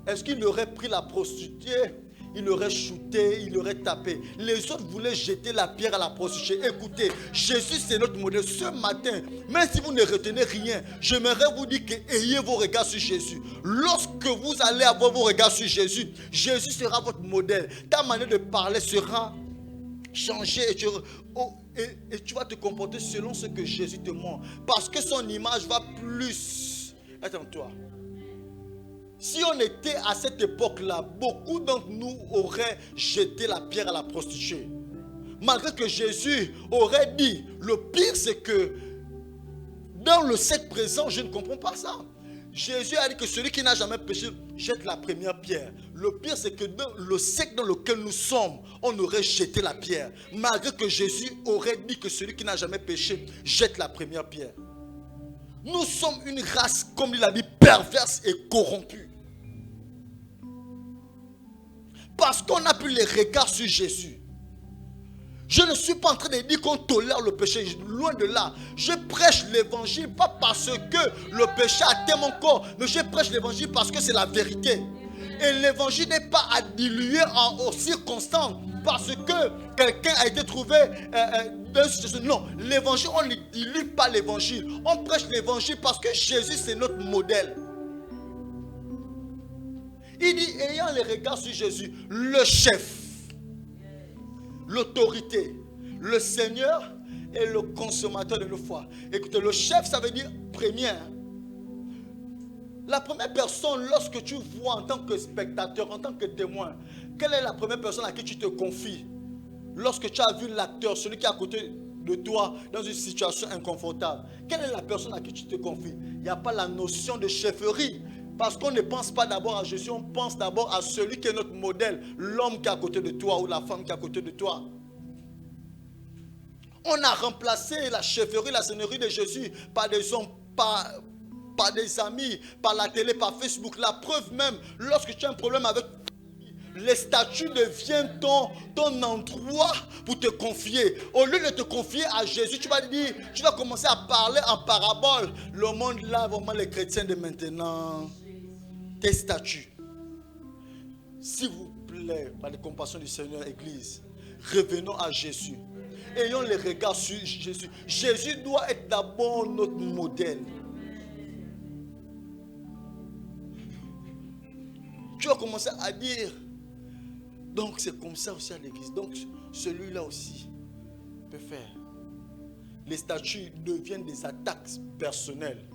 Est-ce qu'il aurait pris la prostituée? Il aurait shooté, il aurait tapé. Les autres voulaient jeter la pierre à la prostituée. Écoutez, Jésus c'est notre modèle. Ce matin, même si vous ne retenez rien, j'aimerais vous dire que ayez vos regards sur Jésus. Lorsque vous allez avoir vos regards sur Jésus, Jésus sera votre modèle. Ta manière de parler sera changée et tu vas te comporter selon ce que Jésus te montre. Parce que son image va plus être en toi. Si on était à cette époque-là, beaucoup d'entre nous auraient jeté la pierre à la prostituée. Malgré que Jésus aurait dit, le pire c'est que dans le siècle présent, je ne comprends pas ça. Jésus a dit que celui qui n'a jamais péché jette la première pierre. Le pire c'est que dans le siècle dans lequel nous sommes, on aurait jeté la pierre. Malgré que Jésus aurait dit que celui qui n'a jamais péché jette la première pierre. Nous sommes une race, comme il a dit, perverse et corrompue. Parce qu'on n'a plus les regards sur Jésus. Je ne suis pas en train de dire qu'on tolère le péché. Loin de là. Je prêche l'évangile pas parce que le péché atteint mon corps. Mais je prêche l'évangile parce que c'est la vérité. Et l'évangile n'est pas à diluer aux circonstances. Parce que quelqu'un a été trouvé dans une situation. Non, l'évangile, on ne dilue pas l'évangile. On prêche l'évangile parce que Jésus c'est notre modèle. Il dit, ayant les regards sur Jésus, le chef, l'autorité, le Seigneur et le consommateur de nos foi. Écoutez, le chef, ça veut dire premier. La première personne, lorsque tu vois en tant que spectateur, en tant que témoin, quelle est la première personne à qui tu te confies? Lorsque tu as vu l'acteur, celui qui est à côté de toi, dans une situation inconfortable, quelle est la personne à qui tu te confies? Il n'y a pas la notion de chefferie. Parce qu'on ne pense pas d'abord à Jésus, on pense d'abord à celui qui est notre modèle, l'homme qui est à côté de toi ou la femme qui est à côté de toi. On a remplacé la chefferie, la seigneurie de Jésus par des hommes, par des amis, par la télé, par Facebook. La preuve même, lorsque tu as un problème avec les statuts deviennent ton endroit pour te confier. Au lieu de te confier à Jésus, tu vas commencer à parler en parabole. Le monde là, vraiment les chrétiens de maintenant, tes statuts. S'il vous plaît, par les compassions du Seigneur, Église, revenons à Jésus. Ayons les regards sur Jésus. Jésus doit être d'abord notre modèle. Tu vas commencer à dire, donc c'est comme ça aussi à l'église. Donc celui-là aussi peut faire. Les statuts deviennent des attaques personnelles.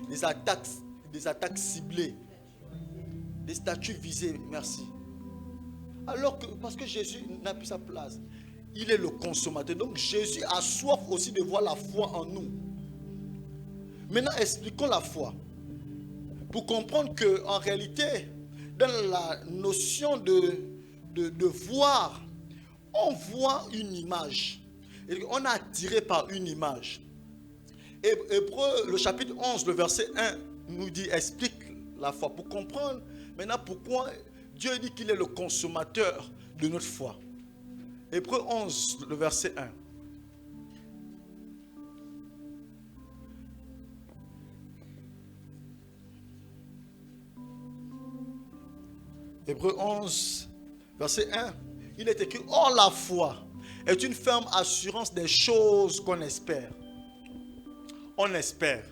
Des attaques ciblées. Des statuts visés, merci. Alors que, parce que Jésus n'a plus sa place. Il est le consommateur. Donc Jésus a soif aussi de voir la foi en nous. Maintenant, expliquons la foi. Pour comprendre qu'en réalité, dans la notion de voir, on voit une image. Et on est attiré par une image. Hébreux, le chapitre 11, le verset 1, nous dit, explique la foi. Pour comprendre maintenant pourquoi Dieu dit qu'il est le consommateur de notre foi. Hébreux 11, le verset 1. Hébreux 11, verset 1. Il est écrit, or la foi est une ferme assurance des choses qu'on espère. On espère.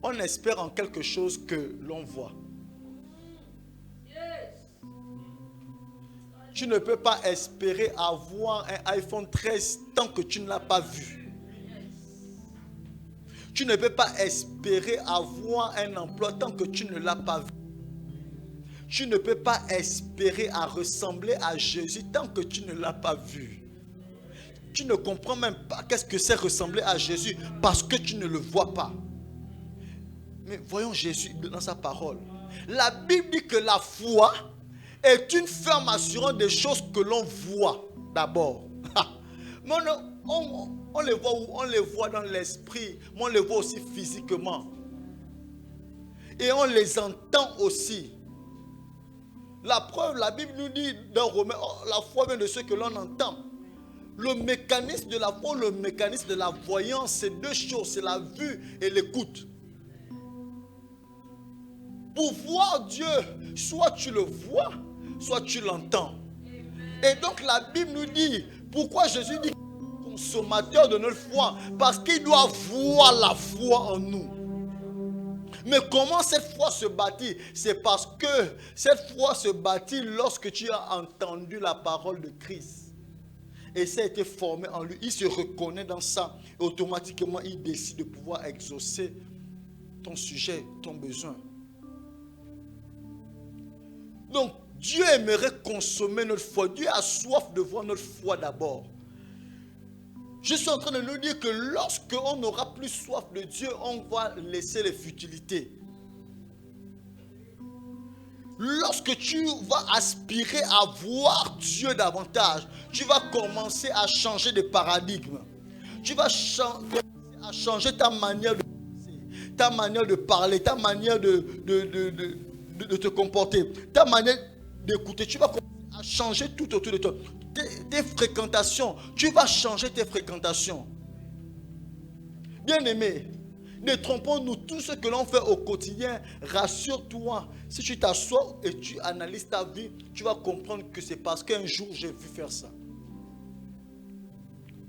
On espère en quelque chose que l'on voit. Tu ne peux pas espérer avoir un iPhone 13 tant que tu ne l'as pas vu. Tu ne peux pas espérer avoir un emploi tant que tu ne l'as pas vu. Tu ne peux pas espérer à ressembler à Jésus tant que tu ne l'as pas vu. Tu ne comprends même pas qu'est-ce que c'est ressembler à Jésus parce que tu ne le vois pas. Mais voyons Jésus dans sa parole. La Bible dit que la foi est une ferme assurance des choses que l'on voit d'abord. Mais on les voit où? On les voit dans l'esprit, mais on les voit aussi physiquement. Et on les entend aussi. La preuve, la Bible nous dit dans Romains, la foi vient de ce que l'on entend. Le mécanisme de la foi, le mécanisme de la voyance, c'est deux choses, c'est la vue et l'écoute. Pour voir Dieu, soit tu le vois, soit tu l'entends. Et donc la Bible nous dit, pourquoi Jésus dit consommateur de notre foi? Parce qu'il doit voir la foi en nous. Mais comment cette foi se bâtit? C'est parce que cette foi se bâtit lorsque tu as entendu la parole de Christ. Et ça a été formé en lui. Il se reconnaît dans ça. Et automatiquement, il décide de pouvoir exaucer ton sujet, ton besoin. Donc, Dieu aimerait consommer notre foi. Dieu a soif de voir notre foi d'abord. Je suis en train de nous dire que lorsque on n'aura plus soif de Dieu, on va laisser les futilités. Lorsque tu vas aspirer à voir Dieu davantage, tu vas commencer à changer de paradigme. Tu vas changer ta manière de penser, ta manière de parler, ta manière de te comporter, ta manière d'écouter. Tu vas commencer à changer tout autour de toi. Tes fréquentations, tu vas changer tes fréquentations. Bien-aimé, ne trompons-nous, tout ce que l'on fait au quotidien, rassure-toi, si tu t'assois et tu analyses ta vie, tu vas comprendre que c'est parce qu'un jour j'ai vu faire ça.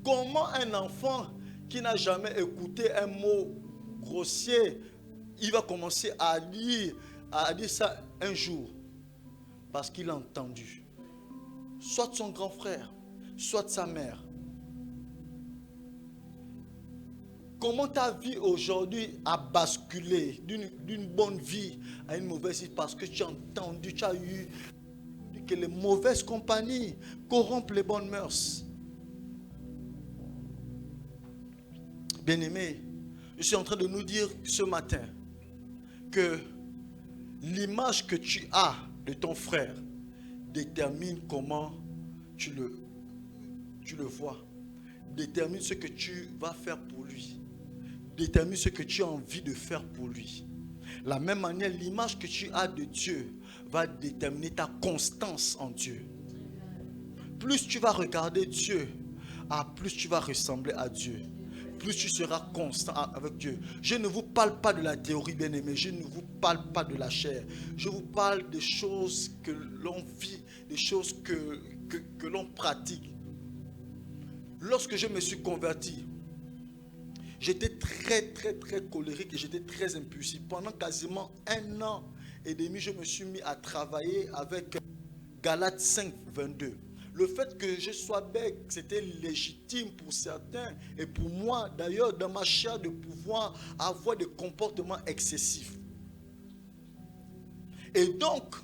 Comment un enfant qui n'a jamais écouté un mot grossier, il va commencer à dire ça un jour? Parce qu'il a entendu. Soit de son grand frère, soit de sa mère. Comment ta vie aujourd'hui a basculé d'une bonne vie à une mauvaise vie? Parce que tu as entendu, tu as eu que les mauvaises compagnies corrompent les bonnes mœurs. Bien-aimé, je suis en train de nous dire ce matin que l'image que tu as de ton frère détermine comment tu le vois, détermine ce que tu vas faire pour lui, détermine ce que tu as envie de faire pour lui. De la même manière, l'image que tu as de Dieu va déterminer ta constance en Dieu. Plus tu vas regarder Dieu, plus tu vas ressembler à Dieu. Plus tu seras constant avec Dieu. Je ne vous parle pas de la théorie, bien-aimé. Je ne vous parle pas de la chair. Je vous parle des choses que l'on vit, des choses que l'on pratique. Lorsque je me suis converti, j'étais très colérique et j'étais très impulsif. Pendant quasiment 1 an et demi, je me suis mis à travailler avec Galates 5, 22. Le fait que je sois bête, c'était légitime pour certains et pour moi, d'ailleurs, dans ma chair, de pouvoir avoir des comportements excessifs. Et donc,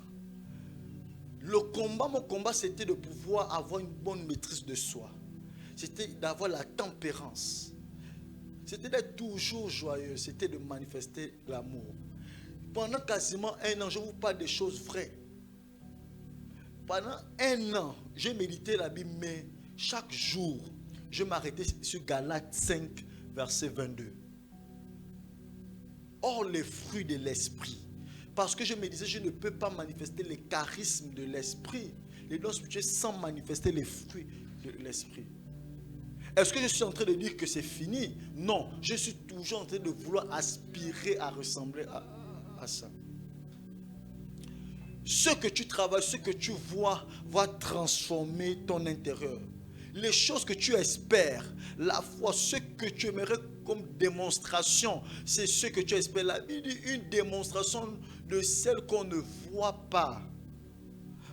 mon combat, c'était de pouvoir avoir une bonne maîtrise de soi. C'était d'avoir la tempérance. C'était d'être toujours joyeux. C'était de manifester l'amour. Pendant quasiment 1 an, je vous parle des choses vraies. Pendant 1 an, j'ai médité la Bible, mais chaque jour, je m'arrêtais sur Galates 5, verset 22. Or, les fruits de l'esprit. Parce que je me disais, je ne peux pas manifester les charismes de l'esprit, les dons spirituels, sans manifester les fruits de l'esprit. Est-ce que je suis en train de dire que c'est fini? Non, je suis toujours en train de vouloir aspirer à ressembler à ça. Ce que tu travailles, ce que tu vois, va transformer ton intérieur. Les choses que tu espères, la foi, ce que tu aimerais comme démonstration, c'est ce que tu espères. La Bible dit une démonstration de celle qu'on ne voit pas.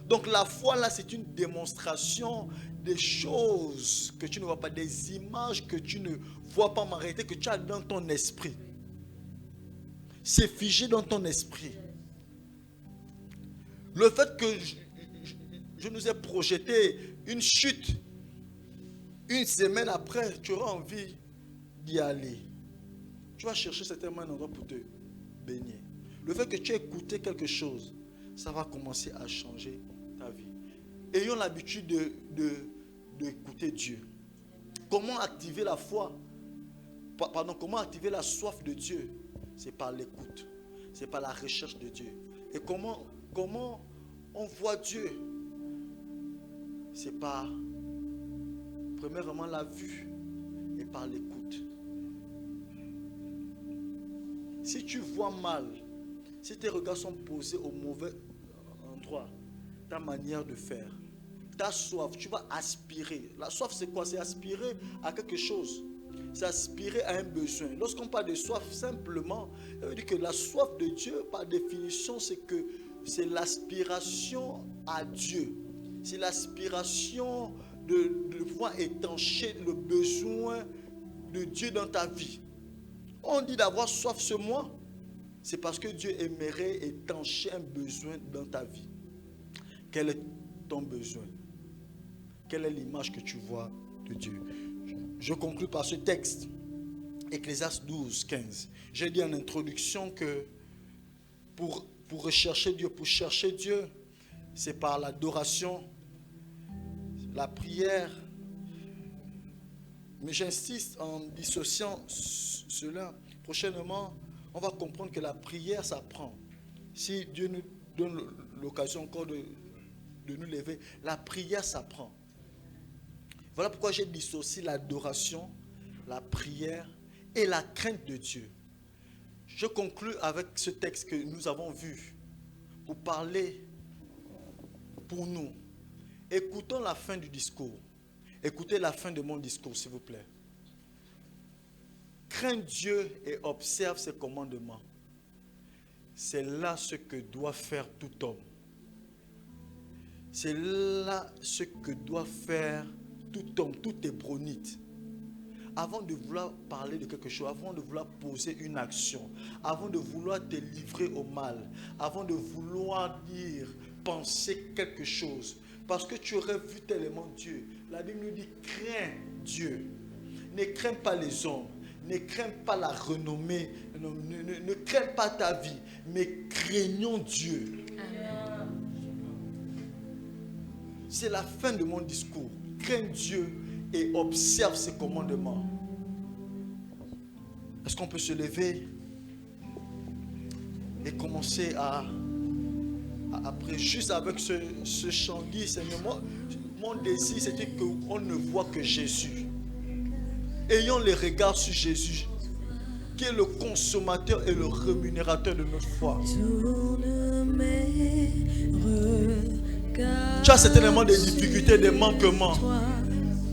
Donc la foi là, c'est une démonstration des choses que tu ne vois pas, des images que tu ne vois pas, mais en réalité que tu as dans ton esprit. C'est figé dans ton esprit. Le fait que je nous ai projeté une chute, une semaine après, tu auras envie d'y aller. Tu vas chercher certainement un endroit pour te baigner. Le fait que tu aies écouté quelque chose, ça va commencer à changer ta vie. Ayons l'habitude d'écouter Dieu. Comment activer la foi? Pardon, comment activer la soif de Dieu? C'est par l'écoute. C'est par la recherche de Dieu. Et comment on voit Dieu? C'est par, premièrement, la vue et par l'écoute. Si tu vois mal, si tes regards sont posés au mauvais endroit, ta manière de faire, ta soif, tu vas aspirer. La soif, c'est quoi? C'est aspirer à quelque chose. C'est aspirer à un besoin. Lorsqu'on parle de soif, simplement, ça veut dire que la soif de Dieu, par définition, c'est l'aspiration à Dieu. C'est l'aspiration de pouvoir étancher le besoin de Dieu dans ta vie. On dit d'avoir soif ce mois, c'est parce que Dieu aimerait étancher un besoin dans ta vie. Quel est ton besoin? Quelle est l'image que tu vois de Dieu? Je conclue par ce texte, Ecclésiaste 12, 15. J'ai dit en introduction que pour chercher Dieu, c'est par l'adoration, la prière. Mais j'insiste en dissociant cela. Prochainement, on va comprendre que la prière s'apprend. Si Dieu nous donne l'occasion encore de nous lever, la prière s'apprend. Voilà pourquoi j'ai dissocié l'adoration, la prière et la crainte de Dieu. Je conclus avec ce texte que nous avons vu pour parler pour nous. Écoutons la fin du discours. Écoutez la fin de mon discours, s'il vous plaît. Crains Dieu et observe ses commandements. C'est là ce que doit faire tout homme. C'est là ce que doit faire tout homme, tout hébronite. Avant de vouloir parler de quelque chose, avant de vouloir poser une action, avant de vouloir te livrer au mal, avant de vouloir dire, penser quelque chose, parce que tu aurais vu tellement Dieu. La Bible nous dit, crains Dieu. Ne crains pas les hommes, ne crains pas la renommée, ne crains pas ta vie, mais craignons Dieu. C'est la fin de mon discours. Crains Dieu et observe ses commandements. Est-ce qu'on peut se lever et commencer après, juste avec ce chant, dit Seigneur, mon désir c'était qu'on ne voit que Jésus. Ayons les regards sur Jésus, qui est le consommateur et le rémunérateur de notre foi. Tu as certainement des difficultés, des manquements.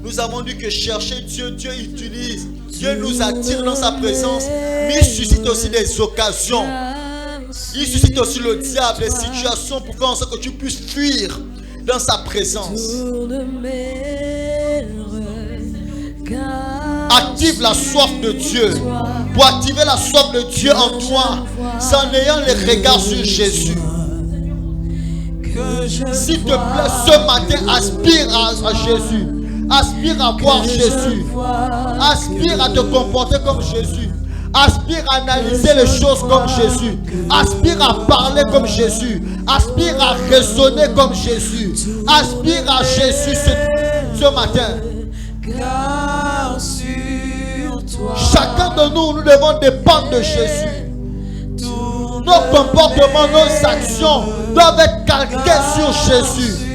Nous avons dit que chercher Dieu, Dieu utilise, Dieu nous attire dans sa présence, mais il suscite aussi des occasions. Il suscite aussi le diable, des situations pour faire en sorte que tu puisses fuir dans sa présence. Active la soif de Dieu. Pour activer la soif de Dieu en toi, c'est en ayant les regards sur Jésus. S'il te plaît, ce matin, aspire à Jésus. Aspire à voir Jésus. Aspire à te comporter comme Jésus. Aspire à analyser les choses comme Jésus. Aspire à parler comme Jésus. Aspire à raisonner comme Jésus. Aspire à Jésus ce matin. Chacun de nous, nous devons dépendre de Jésus. Nos comportements, nos actions doivent être calqués sur Jésus.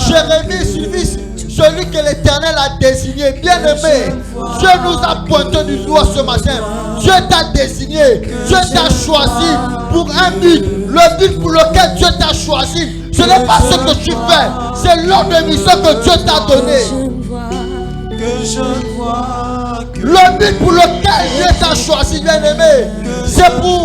Jérémie, Sylvie, celui que l'Éternel a désigné, bien-aimé, Dieu nous a pointé du doigt ce matin. Dieu t'a désigné, Dieu t'a choisi pour un but. Le but pour lequel Dieu t'a choisi, ce n'est pas ce que tu fais, c'est l'ordre de mission que Dieu t'a donné. Le but pour lequel Dieu t'a choisi, bien-aimé, c'est pour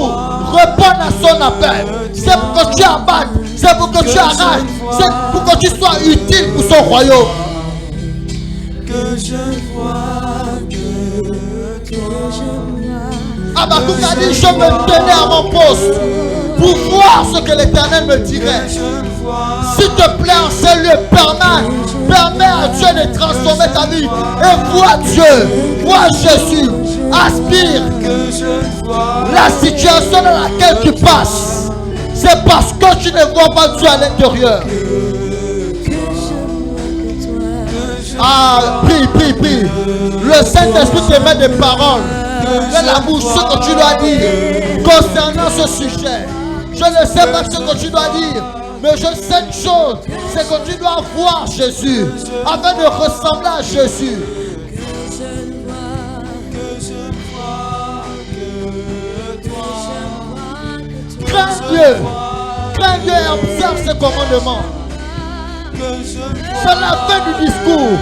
répondre à son appel. C'est pour que tu abattes, c'est pour que tu arraches, c'est pour que tu sois utile pour son royaume. Habakkuk a dit, je me tenais à mon poste pour voir ce que l'Éternel me dirait. S'il te plaît, en ce lieu, permets à Dieu de transformer ta vie. Et vois Dieu, vois Jésus. Aspire. La situation dans laquelle tu passes, c'est parce que tu ne vois pas Dieu à l'intérieur. Ah, prie. Le Saint-Esprit te met des paroles dans la bouche, ce que tu dois dire concernant ce sujet. Je ne sais pas ce que tu dois dire, mais je sais une chose, c'est que tu dois voir Jésus afin de ressembler à Jésus. Crains Dieu et observe ses commandements. C'est la fin du discours.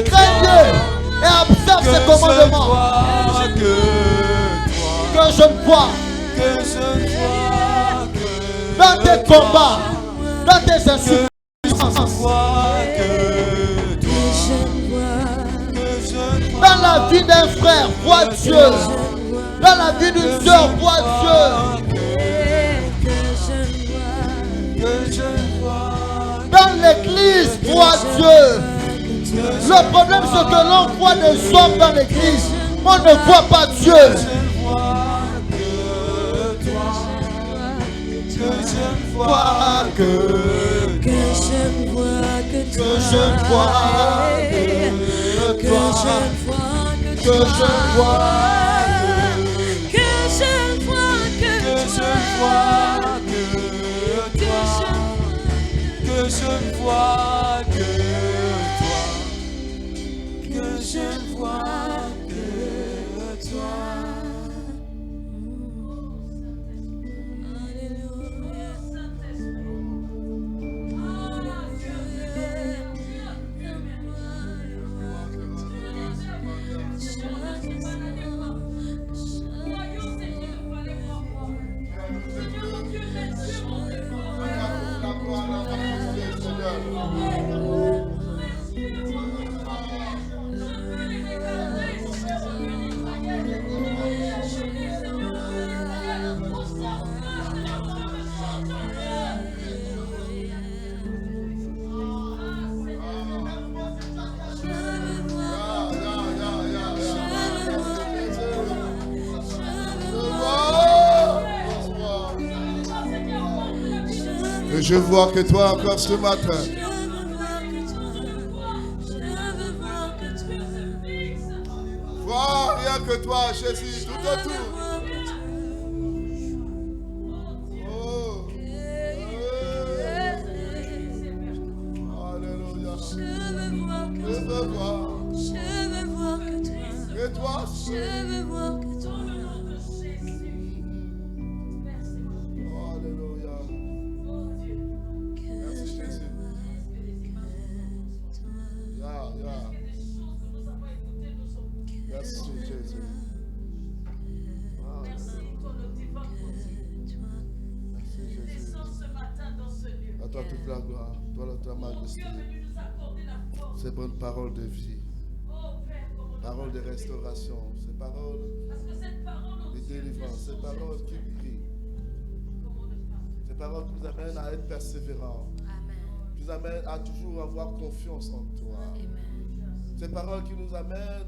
Crains Dieu et observe ses commandements. Que je ne vois dans tes combats, dans tes insuffisances, dans la vie d'un frère, vois Dieu. Dans la vie d'une soeur, vois Dieu. Dans l'église, vois Dieu. Le problème, c'est que l'on voit des hommes dans l'église, mais on ne voit pas Dieu. Que je ne vois que toi. Je vois que toi encore ce matin. Vois rien que toi, Jésus, tout autour. Oh. Alléluia. Je veux voir que toi. Je veux voir que toi. À toi toute la gloire, toi ta majesté. Ces bonnes paroles de vie, paroles de restauration, ces paroles de délivrance, ces paroles qui prient, ces paroles qui nous amènent à être persévérants, qui nous amènent à toujours avoir confiance en toi. Ces paroles qui nous amènent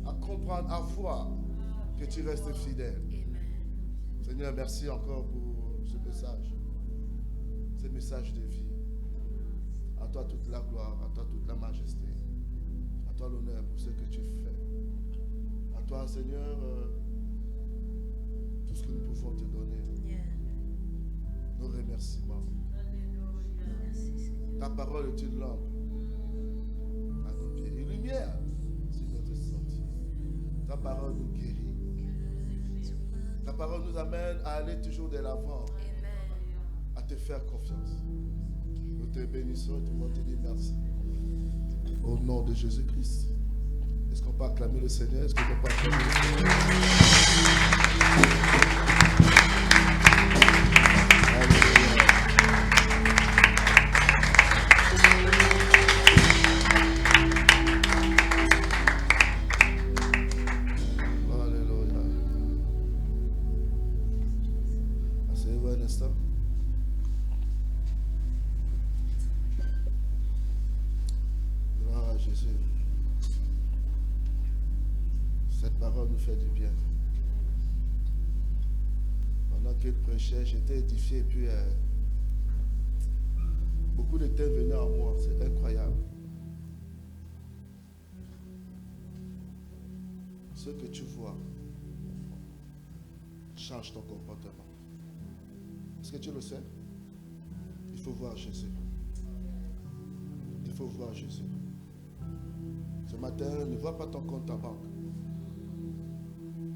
à comprendre, à voir que tu restes fidèle. Seigneur, merci encore pour ce message de vie. À toi toute la gloire, à toi toute la majesté, à toi l'honneur pour ce que tu fais. À toi, Seigneur, tout ce que nous pouvons te donner. Nos remerciements. Ta parole est une lampe à nos pieds, une lumière sur notre sentier. Ta parole nous guérit. Ta parole nous amène à aller toujours de l'avant, à te faire confiance. te bénissons, tout le monde te dit merci. Au nom de Jésus-Christ. Est-ce qu'on peut acclamer le Seigneur? Est-ce qu'on peut acclamer le Seigneur? Alléluia. Alléluia. Asseyez-vous un instant. Gloire à Jésus. Cette parole nous fait du bien. Pendant qu'il prêchait, j'étais édifié et puis beaucoup de thèmes venaient à moi. C'est incroyable. Ce que tu vois change ton comportement. Est-ce que tu le sais? Il faut voir Jésus. Il faut voir Jésus. Ce matin, ne vois pas ton compte en banque.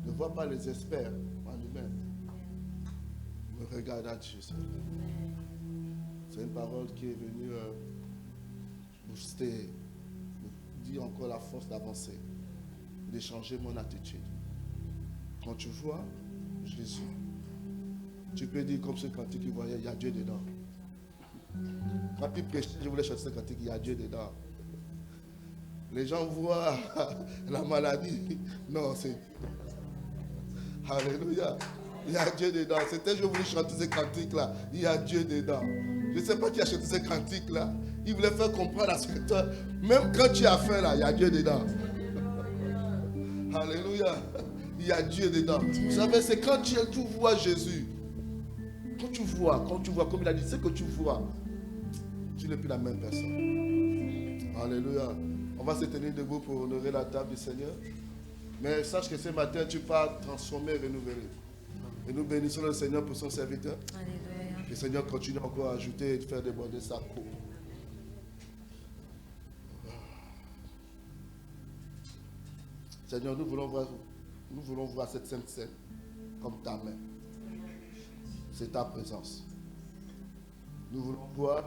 Ne vois pas les experts en humain. Me regarde à Jésus. C'est une parole qui est venue booster, me dire encore la force d'avancer, de changer mon attitude. Quand tu vois Jésus, tu peux dire comme ce cantique qu'il voyait, il y a Dieu dedans. Quand il prêchait, je voulais chanter ce cantique, il y a Dieu dedans. Les gens voient la maladie. Non, c'est... Alléluia. Il y a Dieu dedans. C'était, je voulais chanter ce cantique-là. Il y a Dieu dedans. Je ne sais pas qui a chanté ce cantique-là. Il voulait faire comprendre à ce que toi, même quand tu as faim là, il y a Dieu dedans. Alléluia. Il y a Dieu dedans. Vous savez, c'est quand tu vois Jésus. Quand tu vois, comme il a dit, c'est que tu vois, tu n'es plus la même personne. Alléluia. On va se tenir debout pour honorer la table du Seigneur. Mais sache que ce matin, tu vas transformer et renouveler. Et nous bénissons le Seigneur pour son serviteur. Alléluia. Que le Seigneur continue encore à ajouter et de faire déborder sa coupe. Seigneur, nous voulons voir cette sainte scène comme ta main. C'est ta présence. Nous voulons voir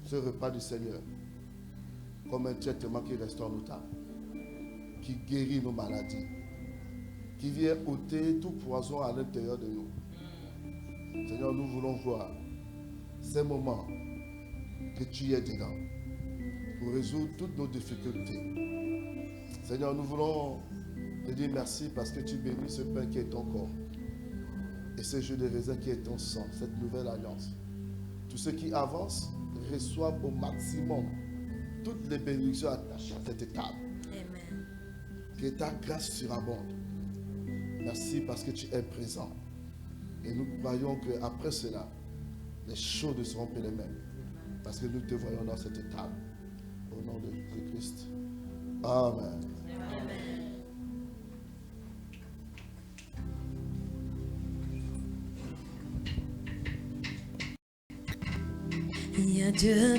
ce repas du Seigneur comme un traitement qui restaure nos âmes, qui guérit nos maladies, qui vient ôter tout poison à l'intérieur de nous. Seigneur, nous voulons voir ces moments que tu es dedans pour résoudre toutes nos difficultés. Seigneur, nous voulons te dire merci parce que tu bénis ce pain qui est ton corps et ce jus de raisin qui est ton sang, cette nouvelle alliance. Tous ceux qui avancent reçoivent au maximum toutes les bénédictions attachées à cette table. Amen. Que ta grâce surabonde. Merci parce que tu es présent. Et nous croyons qu'après cela, les choses ne seront plus les mêmes. Parce que nous te voyons dans cette table. Au nom de Jésus-Christ. Amen. Il y a Dieu.